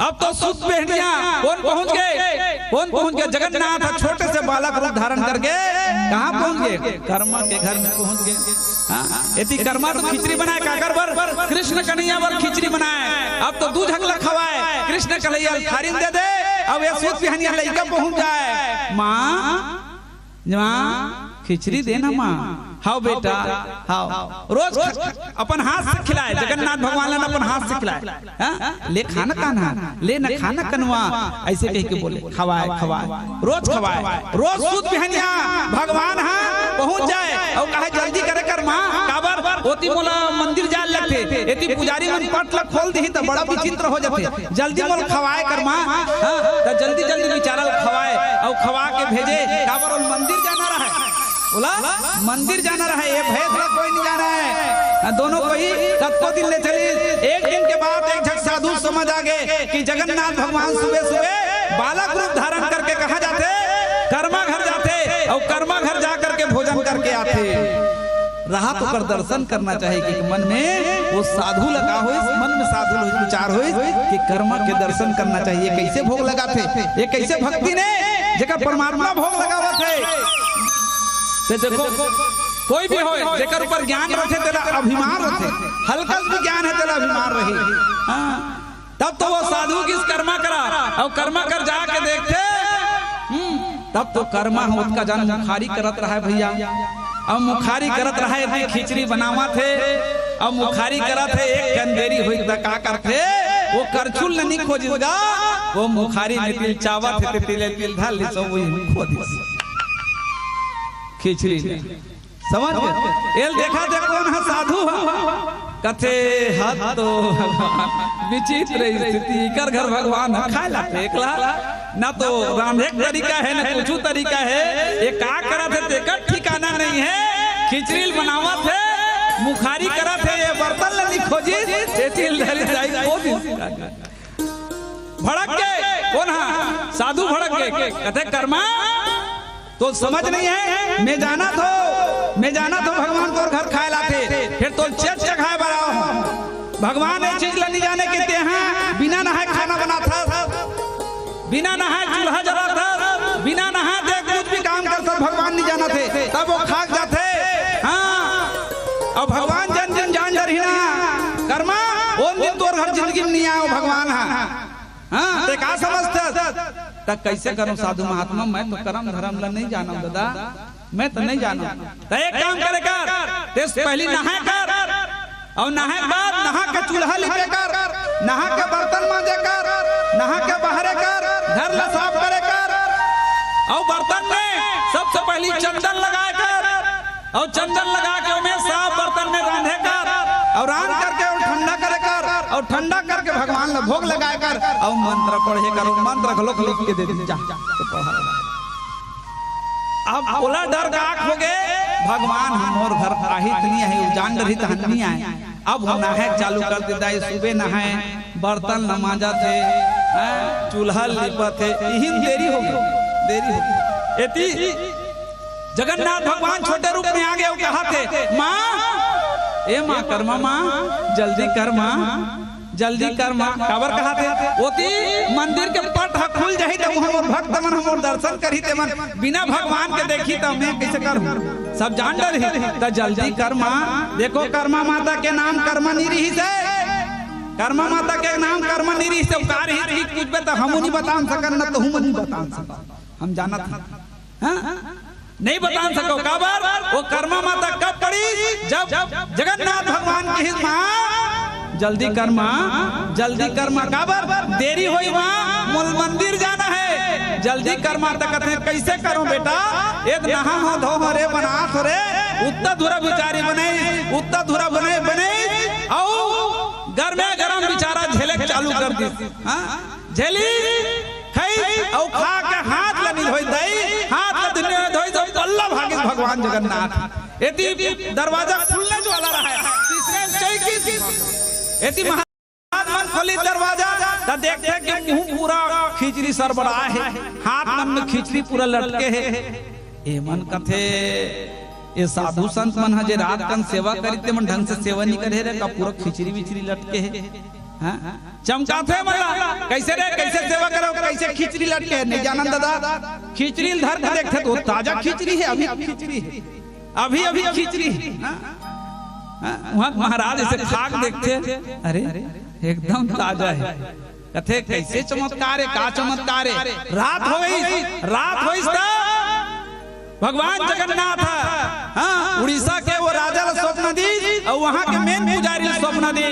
अब तो सुत पहनिया कौन पहुंच गए जगन्नाथ छोटे से बालक रूप धारण करके कहाँ पहुंच गए कर्मा के घर में पहुंच गए। यदि कर्मा तो खिचड़ी बनाए काकर बर कृष्ण कन्हैया बर खिचड़ी बनाए। अब तो दूध ढकला खवाए कृष्ण कन्हैया थारी दे दे अब ये सुत पहनिया लड़का पहुंच जाए माँ खिचड़ी देना माँ हाउ बेटा हाउ रोज अपन हाथ से खिलाए जगन्नाथ भगवान ने अपन हाथ से खिलाए ले खाना कान्हा ले न खाना कनवा ऐसे कह के बोले खवाए रोज सूत पहनिया भगवान पहुंच जाए और कहे जल्दी करे कर माँ काबर ओती मोला मंदिर जाए लगते एती पुजारी मन पट लग खोल दी तो बड़ा विचित्र हो जाते जल्दी मोल खवाए कर माँ तो जल्दी बेचारा खवाए और खवा के भेजे काबर मंदिर जाना रहा बोला मंदिर जाना रहा ये भेद कोई नहीं जाना है दोनों को ही सबको दिन ले चली। एक दिन के बाद एक झट साधु समझ आ गए कि जगन्नाथ भगवान सुबह बालक रूप धारण करके कहा जाते कर्मा घर जाते और कर्मा घर जा करके भोजन करके आते रहा तो कर दर्शन करना चाहिए कि मन में वो साधु लगा हो मन में साधु विचार हो कि कर्मा के दर्शन करना चाहिए। कैसे भोग लगाते ये कैसे भक्ति ने जेकर परमात्मा भोग लगावा थे देखो कोई भी हो जेकर ऊपर ज्ञान रखे तेरा अभिमान रखे हल्का भी ज्ञान है तेरा अभिमान रही तब तो वो साधु किस कर्मा करा और कर्मा कर जाके देखते तब तो कर्मा हो उसका जान मुखारी करत रहा है भैया। अब मुखारी करत रहा है खिचड़ी बनावा थे अब मुखारी करत है एक कंदेरी हुई का करते वो करछुल नहीं खोजिगा वो मुखारी में तिल चावत है तिल धाल सो वही खोदी खिचड़ी समझ एल देखा दे कौन है साधु कथे हाथ तो विचित्र स्थिति कर घर भगवान खाए लाते एकला ना तो रांधे तरीका है ना कुछ तरीका है ये का करा थे तेकर ठिकाना नहीं है खिचड़ी बनावा थे मुखारी करा थे ये बर्तन नहीं खोजी तेतिल धरी जाई खोदी भड़क के कौन है साधु भड़क के कथे कर्मा तो समझ नहीं है मैं जाना तो भगवान को घर खाए लाते फिर तो चेक चखाए बनाओ भगवान ये चीज नहीं जाने के यहाँ बिना नहाए खाना बना था बिना नहाए चूल्हा जला था बिना नहाए देख कुछ भी काम करता भगवान नहीं जाना थे तब वो खाक जाते हाँ और भगवान जन जन जान जर ना कर्मा वो दिन तोर घर जिंदगी में नहीं आया भगवान हाँ ते का समझते तक कैसे करूं साधु महात्मा मैं तो कर्म धर्म ला नहीं जाना दादा मैं तो नहीं जाना तो एक काम करे कर तेस पहली नहाए कर और नहाए बाद नहा के चूल्हा लिपे कर नहा के बर्तन मांजे कर नहा के बाहरे कर घर ला साफ करे कर और बर्तन में सबसे पहली चंदन लगाए कर और चंदन लगा के में साफ बर्तन में रांधे कर और रांध करके और ठंडा करे कर और ठंडा करके भगवान ला भोग लगाए कर और मंत्र पढ़े कर मंत्र घलोक लिख के दे दे जा अब बोला डर का आंख हो गए भगवान हमोर घर आही नहीं है जान रही तो नहीं आए अब हम नहाए चालू कर देता है सुबह नहाए बर्तन नमाजा थे चूल्हा लिपा थे यही देरी हो गई एती जगन्नाथ भगवान छोटे रूप में आ गए कहा थे माँ ए माँ कर्मा माँ जल्दी कर माँ जल्दी कर माँ काबर कहा थे ओती मंदिर के पट खुल जाही तो हम भक्त मन हम दर्शन करी ते मन बिना भगवान के देखी तो मैं कैसे करूं सब जान रही तो जल्दी कर माँ देखो कर्मा माता के नाम कर्मा निरी से कर्मा माता के नाम कर्मा निरी से उतार ही कुछ पे तो हम नहीं बता सकन न तो हम नहीं बता सकन हम जाना था नहीं बता सको काबर वो कर्मा माता कब पड़ी जब जगन्नाथ भगवान की माँ जल्दी कर माँ काबर देरी हुई माँ मंदिर जाना है जल्दी कर माँ तक कैसे करो बेटा एक नहा हो धो हो रे बना हो रे उतना धुरा बिचारी बने उतना धुरा बने और गरम बिचारा झेले चालू कर दी झेली खाई और खा के हाथ लगी धोई दई हाथ लगी धोई तो अल्लाह भागे भगवान जगन्नाथ एती दरवाजा खुलने जो वाला रहा है तीसरे एती महात्मा खोली दरवाजा तो देखते कि मुंह पूरा खिचड़ी सरबरा है हाथ में खिचड़ी पूरा लटके है ए मन कथे ये साधु संत मन हजे रात कन सेवा करीते मन ढंग से सेवा नहीं करे रे का पूरा खिचड़ी बिचड़ी लटके है चमकाते मला कैसे रे कैसे सेवा करो कैसे खिचड़ी लटके है नहीं जानन दादा खिचड़ी धर के देखते तो ताजा खिचड़ी है अभी खिचड़ी है अभी खिचड़ी वहाँ महाराज ऐसे खाक देखते अरे एकदम ताजा है कथे कैसे चमत्कार है का चमत्कार है रात हो भगवान जगन्नाथ हाँ उड़ीसा के वो राजा स्वप्न दी और वहाँ के मेन पुजारी स्वप्न दी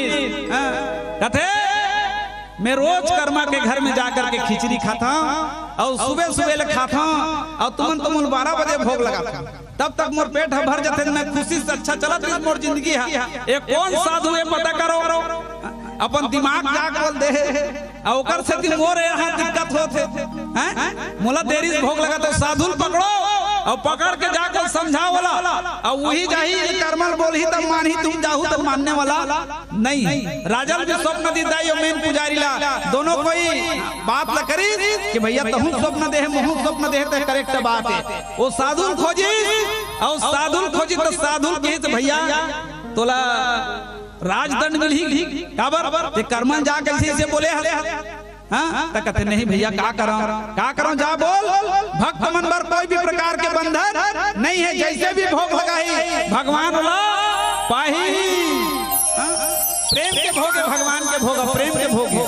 कथे मैं रोज कर्मा के घर में जाकर के खिचड़ी खाता हूँ और सुबह खाता हूँ और तुमन 12 बजे भोग लगाता तब तक मोर पेट भर जाते मैं खुशी से अच्छा चलत रही मोर जिंदगी है ये कौन साधु है पता करो अपन दिमाग जाग बोल दे और से मोर यहाँ दिक्कत होते मोला देरी से भोग लगा तो साधु पकड़ो और पकड़ के जाकर समझाओ वाला और वही जाही कर्मल बोल ही तब मान ही तुम जाहू तब मानने वाला नहीं राजल भी स्वप्न दी दाई और मेन पुजारी ला दोनों कोई बात ल करी कि भैया तहु स्वप्न दे महू स्वप्न दे तो करेक्ट बात है वो साधु खोजी और साधु खोजी तो साधु के भैया तोला राजदंड मिली काबर कर्मन जा कैसे बोले हाँ तो कहते नहीं भैया का करो जा बोल भक्त मन पर कोई भी प्रकार के बंधन नहीं है जैसे भी भोग लगाई भगवान पाही प्रेम के भोग है, भगवान के भोग है, प्रेम के भोग है।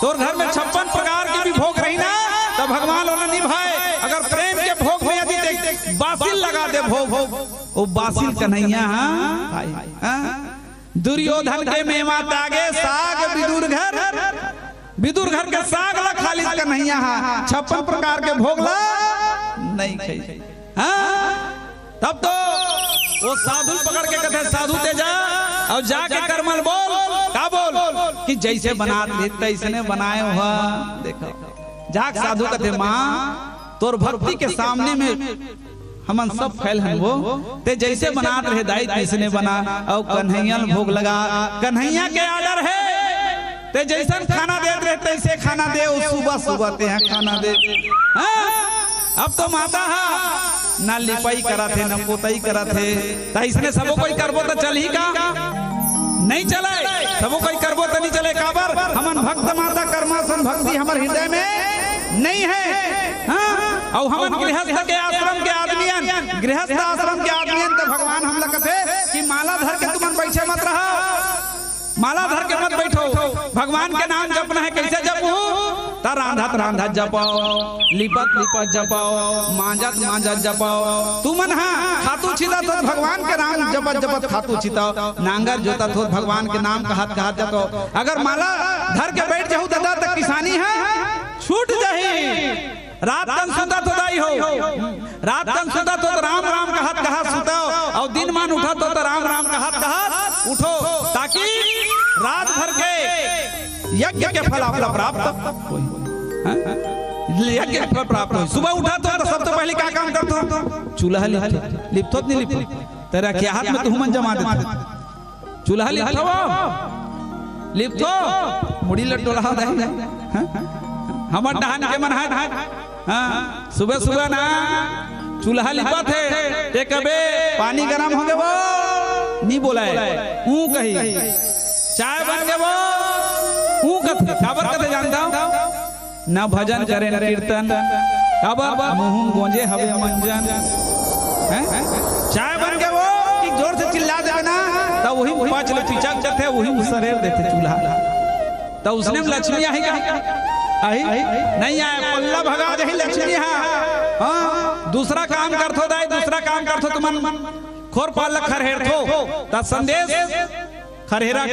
तोर घर में 56 प्रकार की भी भोग रही ना तो भगवान वाला निभाए। अगर प्रेम के भोग में यदि बासिल लगा दे भोग वो बासिल कन्हैया। दुर्योधन के मेवा तागे साग विदुर घर के साग ला खाली कन्हैया 56 प्रकार के भोग ला नहीं खाई। तब तो वो साधु पकड़ के कहते साधु ते जा और जाके करमल बोल का बोल कि जैसे बना देते इसने बनाए हुआ देखो जाक साधु कहते माँ तोर भक्ति के सामने में हमन सब फैल हैं वो ते जैसे बना रहे दाई इसने बना और कन्हैया भोग लगा। कन्हैया के आर्डर है ते जैसन खाना दे रहे तैसे खाना दे सुबह सुबह ते खाना दे। अब तो माता ना लिपाई करा थे ना पोताई करा थे इसने सबो कोई करबो तो चल ही का नहीं चले सबो कोई करबो तो नहीं चले काबर हमन भक्त माता कर्मासन भक्ति हमारे हृदय में नहीं है। और हमन गृहस्थ के आश्रम के आदमियन गृहस्थ आश्रम के आदमियन तो भगवान हम लोग कहते कि माला धर के तुम बैठे मत रहो माला धर के मत बैठो भगवान के नाम जपना है। कैसे जपू ता रांधत जपाओ लिपत जपाओ मांजत जपाओ तुमन खातू छिता तो भगवान के नाम जपत खातू छिताओ नांगर जोता तो भगवान के नाम कहत जपो। अगर माला धर के बैठ जाऊं दादा तक किसानी है छूट जाही। रात दिन सुता तो दाई हो रात दिन सुता तो राम राम कहत सुताओ और दिन मान उठा तो राम कहत उठो ताकि रात भर के यज्ञ के फल आपला प्राप्त हो। यज्ञ के फल प्राप्त हो। सुबह उठा तो सबसे पहले क्या काम करतो चूल्हा लिपतो नहीं लिपतो तेरा क्या हाथ में तुमन जमा देते चूल्हा लिपतो मुड़ी लटोला दे हमर डहान के मन है सुबह सुबह ना चूल्हा लिपा थे ते कबे पानी गरम हो गए वो नहीं बोला ऊ कही चाय बन गए वो ऊ कथे काबर कथे जानता हूं ना भजन करे न कीर्तन काबर मुंह गोंजे हवे मंजन चाय बन गए वो कि जोर से चिल्ला दे ना तो वही पांच लपीचा करते वही सरेर देते चूल्हा तो उसने लक्ष्मी आई आई नहीं आया पल्ला भगा जही लक्ष्मी हाँ दूसरा काम करथो दाई दूसरा काम करथो तुमन खोर पाल खरहेर थो ता संदेश खरहेरा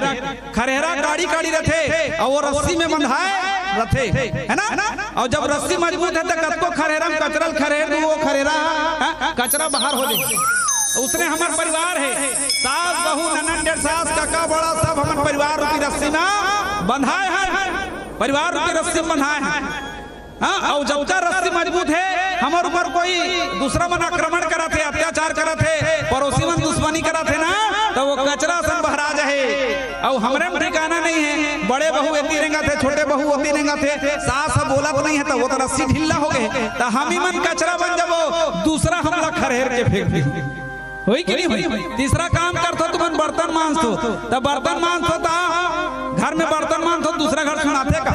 गाड़ी रथे और रस्सी में बंधाए रथे है ना। और जब रस्सी मजबूत है तो कतको खरहेरा में कचरल खरहेर वो खरहेरा कचरा बाहर हो जाए। उसने हमार परिवार है सास बहू ननद डेढ़ सास काका बड़ा सब हमार परिवार रूपी रस्सी में बंधाए हैं परिवार रूपी रस्सी में बंधाए हैं। और जब तक रस्सी मजबूत है हमारे ऊपर कोई दूसरा मन आक्रमण करा थे अत्याचार करा थे पड़ोसी मन दुश्मनी करा थे ना तो वो कचरा सन बहरा जाए। और हमरे में ठिकाना नहीं है बड़े बहू एती रेंगा थे छोटे बहू ओती रेंगा थे सास बोला तो नहीं है तो वो तो रस्सी ढीला हो गए तो हम ही मन कचरा बन जाबो दूसरा हमला खरहेर के फेंक दी होई कि नहीं होई। तीसरा काम करथो तुमन बर्तन मांजथो तो बर्तन मांजथो ता घर में बर्तन मांजथो दूसरा घर सुनाते का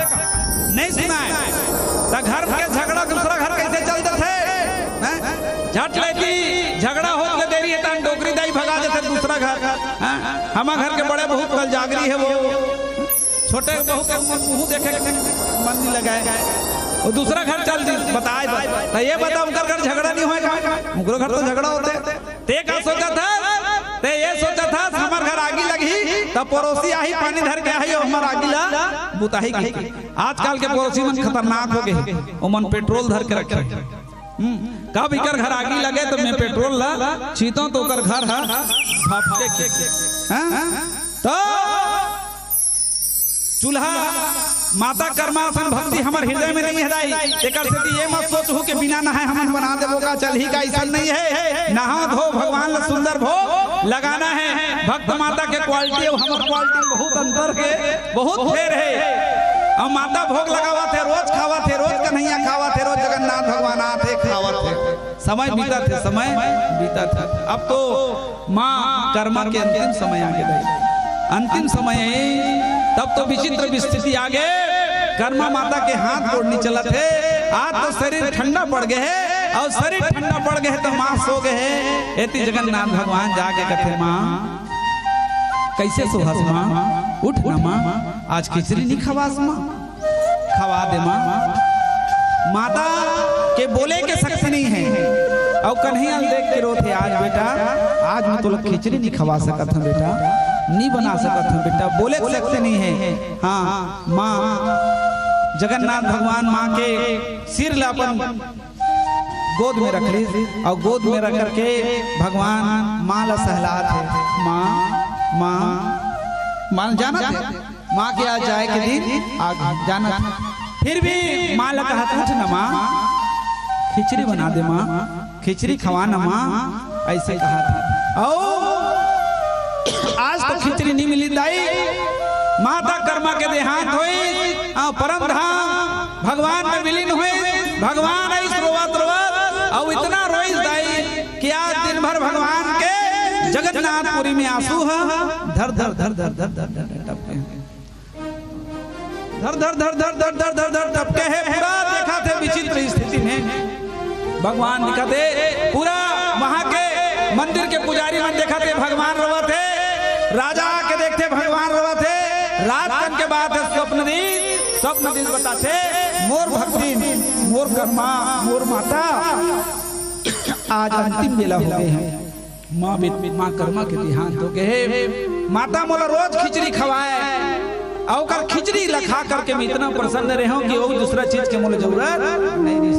नहीं सुनाए तो घर के झगड़ा दूसरा घर कैसे चलते थे झट लेती झगड़ा होने देरी है तो डोकरी दाई भगा देते दूसरा घर। हमारे घर के बड़े बहुत कल जागरी है वो छोटे बहू के मुंह देखे मन नहीं लगाए वो दूसरा घर चल दी बताए तो ये बता उनका घर झगड़ा नहीं होगा उनका घर तो झगड़ा होते ते का सोचा था ते ये सोचा था हमारे घर आगी लगी तब पड़ोसी आई पानी धर के आई और हमारा आगी ला बुताही की। आजकल के पड़ोसी मन खतरनाक हो गए वो मन पेट्रोल धर के रखे कब इकर घर आगी लगे तो मैं पेट्रोल ला चीतों तो कर घर तो चूल्हा माता कर्मासन भक्ति हमारे हृदय में नहीं है एक ये मत सोचू के बिना नहाए हम बना देवो का चल ही का ऐसा नहीं है। नहा धो भगवान ला सुंदर भोग लगाना है। भक्त माता के क्वालिटी और हमारे क्वालिटी बहुत अंतर के बहुत फेर है। और माता भोग लगावा थे रोज खावा थे रोज कन्हैया खावा थे रोज जगन्नाथ भगवान आते खावा थे समय बीता था। अब तो माँ कर्मा के अंतिम समय आ गए अंतिम समय तब तो विचित्र स्थिति आगे कर्मा माता के हाथ तोड़नी चला थे। आज तो शरीर ठंडा पड़ गए है और शरीर ठंडा पड़ गए तो माँ सो गए है। एती जगन्नाथ भगवान जाके कहते माँ कैसे सोहस माँ, उठ ना माँ, आज खिचड़ी नहीं खवास माँ, खवा दे माँ। माता के बोले के शक्ति नहीं है और कन्हैया देख के रोते, आज बेटा आज मैं तो खिचड़ी नहीं खवा सकत हूँ बेटा, नहीं बना सकत हूँ बेटा, बोले के शक्ति नहीं है। हाँ माँ जगन्नाथ भगवान माँ के सिर लापन गोद में रख ली और गोद में रख करके भगवान माँ ला सहलात है। माँ माँ माँ जाना माँ के आज जाए के दिन आज जाना, फिर भी माँ ला कहा उठ ना माँ, खिचड़ी बना दे माँ, खिचड़ी खवा ना माँ, ऐसे कहा था। ओ आज तो खिचड़ी नहीं मिली दाई, माता कर्मा के देहांत हुई, परम धाम भगवान में विलीन हुए, भगवान आई रोवत रोवत और इतना रोई दाई कि आज दिन भर भगवान के जगन्नाथपुरी में आंसू है, धर धर धर धर धर धर धर टपके धर धर धर धर धर धर धर धर टपके है। पूरा देखा थे विचित्र स्थिति में भगवान दिखा थे, पूरा वहां के मंदिर के पुजारी मन देखा थे भगवान रोवा थे, राजा के देखते भगवान रोवा थे। रात कन के बाद स्वप्न दिन बताते मोर भक्ति मोर कर्मा मोर माता आज अंतिम बेला हो गए हैं। माँ कर्मा के देहांत हो गए, माता मोला रोज खिचड़ी खवाए और खिचड़ी लखा करके मैं इतना प्रसन्न रहे हूँ कि वो दूसरा चीज के मोला जरूरत नहीं।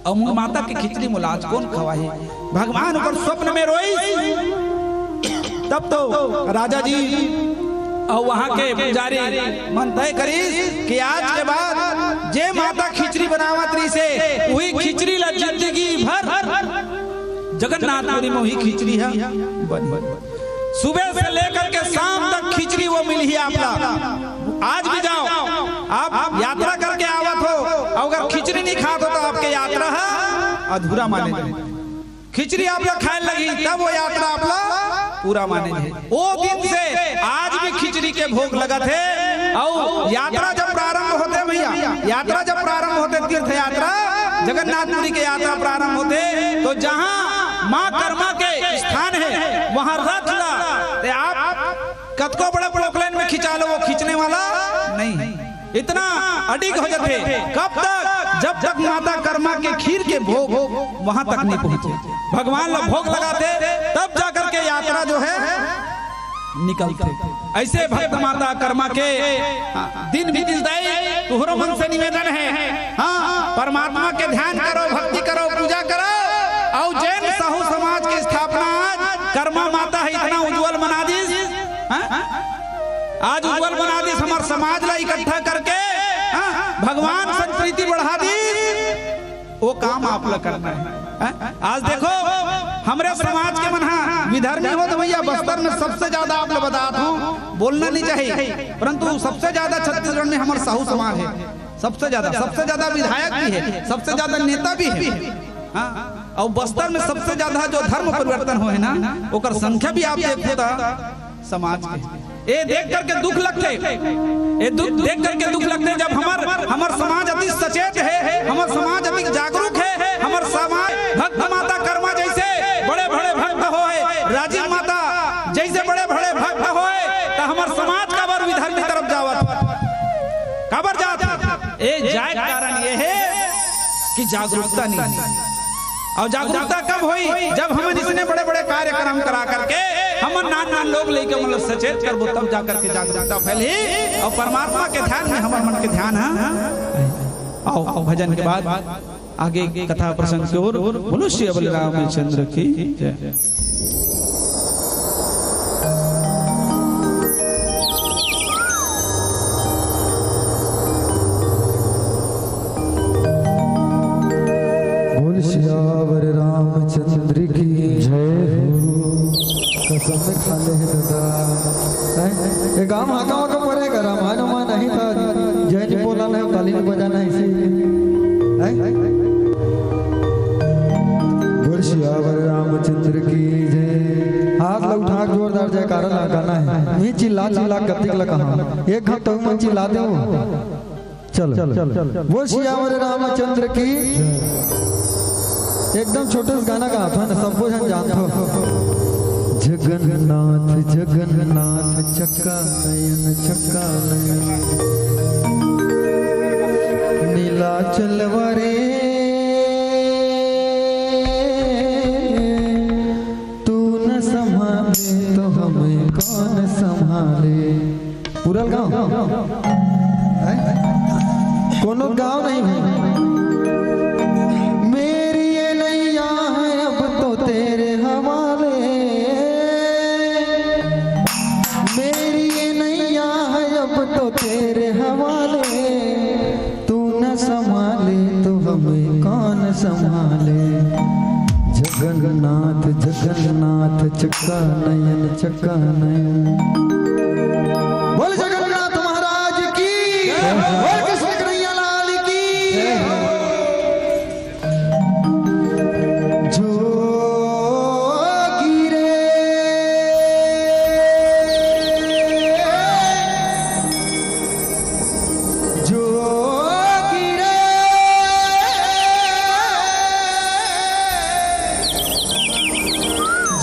और माता की खिचड़ी मोला आज कौन खवाए, भगवान ऊपर स्वप्न में रोई। तब तो राजा जी और वहां के पुजारी मन तय करी कि आज के बाद जे माता खिचड़ी बनावत रही से वही खिचड़ी ला जिंदगी भर जगन्नाथपुरी में वही खिचड़ी है सुबह से लेकर के शाम तक खिचड़ी वो मिली है आपला। आज भी जाओ आप यात्रा करके आवत हो, अगर खिचड़ी नहीं खाते हो तो आपके यात्रा है अधूरा माने। खिचड़ी आप लोग खाने लगी तब वो यात्रा आपला पूरा माने। वो दिन से आज भी खिचड़ी के भोग लगा थे। और यात्रा जब प्रारंभ होते भैया, यात्रा जब प्रारंभ होते तीर्थ यात्रा जगन्नाथपुरी के यात्रा प्रारंभ होते तो जहाँ माँ कर्मा के स्थान है वहाँ रथ ला आप कतको बड़े प्रोक्लेन में खिंचा लो, वो खींचने वाला नहीं, इतना अडिग हो जाते। कब तक? जब तक माता कर्मा के खीर के भोग वहां तक नहीं पहुंचे, भगवान लोग भोग लगाते तब जाकर के यात्रा जो है निकलते। ऐसे भक्त माता कर्मा के दिन भी तुहरो मन से निवेदन है, हाँ परमात्मा के ध्यान करो, भक्ति करो, पूजा करो। और जैन साहू समाज की स्थापना आज कर्मा माता है इतना उज्जवल बना दी, आज उज्जवल बना दी हमारे समाज ला इकट्ठा करके भगवान संस्कृति बढ़ा दी। वो काम आप लोग करना है। आज देखो हमारे समाज के मना विधर्मी हो तो भैया बस्तर में सबसे ज्यादा आप लोग बताता हूँ, बोलना नहीं चाहिए, परंतु सबसे ज्यादा छत्तीसगढ़ में हमारा साहू समाज है, सबसे ज्यादा विधायक भी है, सबसे ज्यादा नेता भी है। और बस्तर में सबसे ज्यादा जो धर्म परिवर्तन हो है ना, ओकर संख्या भी आप देखो समाज के। ये देख करके दुख लगते, ये देख करके दुख लगते जब हमार समाज अति सचेत है, हमार समाज अति जागरूक है, हमार समाज भक्त माता कर्मा जैसे बड़े बड़े भक्त होए, राजीव माता जैसे बड़े बड़े भक्त होए, तो हमार समाज का बार विधर्मी तरफ जावत काबर जात। ए जाए कारण ये है कि जागरूकता नहीं। और जागरूकता कब हुई? जब हम इसने बड़े बड़े कार्यक्रम करा करके हम नान लोग लेके मतलब सचेत करबो तब जाकर के जागरूकता फैली और परमात्मा के ध्यान में हमारे मन के ध्यान है। आओ भजन के बाद आगे कथा प्रसंग की ओर। बोलो श्री बलरामचंद्र की जय। श्यावर रामचंद्र की जय हो। कसम खाले दादा गाँव हाका वाका पड़ेगा, रामायण मा नहीं था, जय जी बोला नहीं, ताली में बजाना इसे। बोल श्यावर रामचंद्र की जय। हाथ ला उठा जोरदार जयकारा लगाना है। मैं चिल्ला कतिक ला कहा एक घंटा में चिल्ला दे। चलो बोल श्यावर रामचंद्र की एकदम छोटे गाना का था ना, सबको हम जानते हो। जगन्नाथ जगन्नाथ चक्का नयन नीलाचल वरे तू न संभाले तो हमें कौन संभाले। पूरा गाँव कोनो गाँव नहीं है। मेरी ये नैया है अब तो तेरे हवाले, मेरी ये नैया है अब तो तेरे हवाले। तू न संभाले तो हमें कौन संभाले। जगन्नाथ जगन्नाथ चक्का नयन बोल जगन्नाथ महाराज की, बोल कृष्ण कन्हैया लाल की। जोगी रे जोगी रे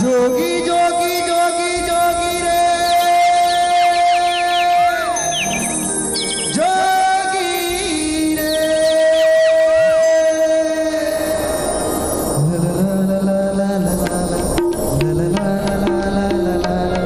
जोगी जोगी जोगी जोगी रे जोगी रे। ला ला ला ला ला ला ला ला ला ला ला।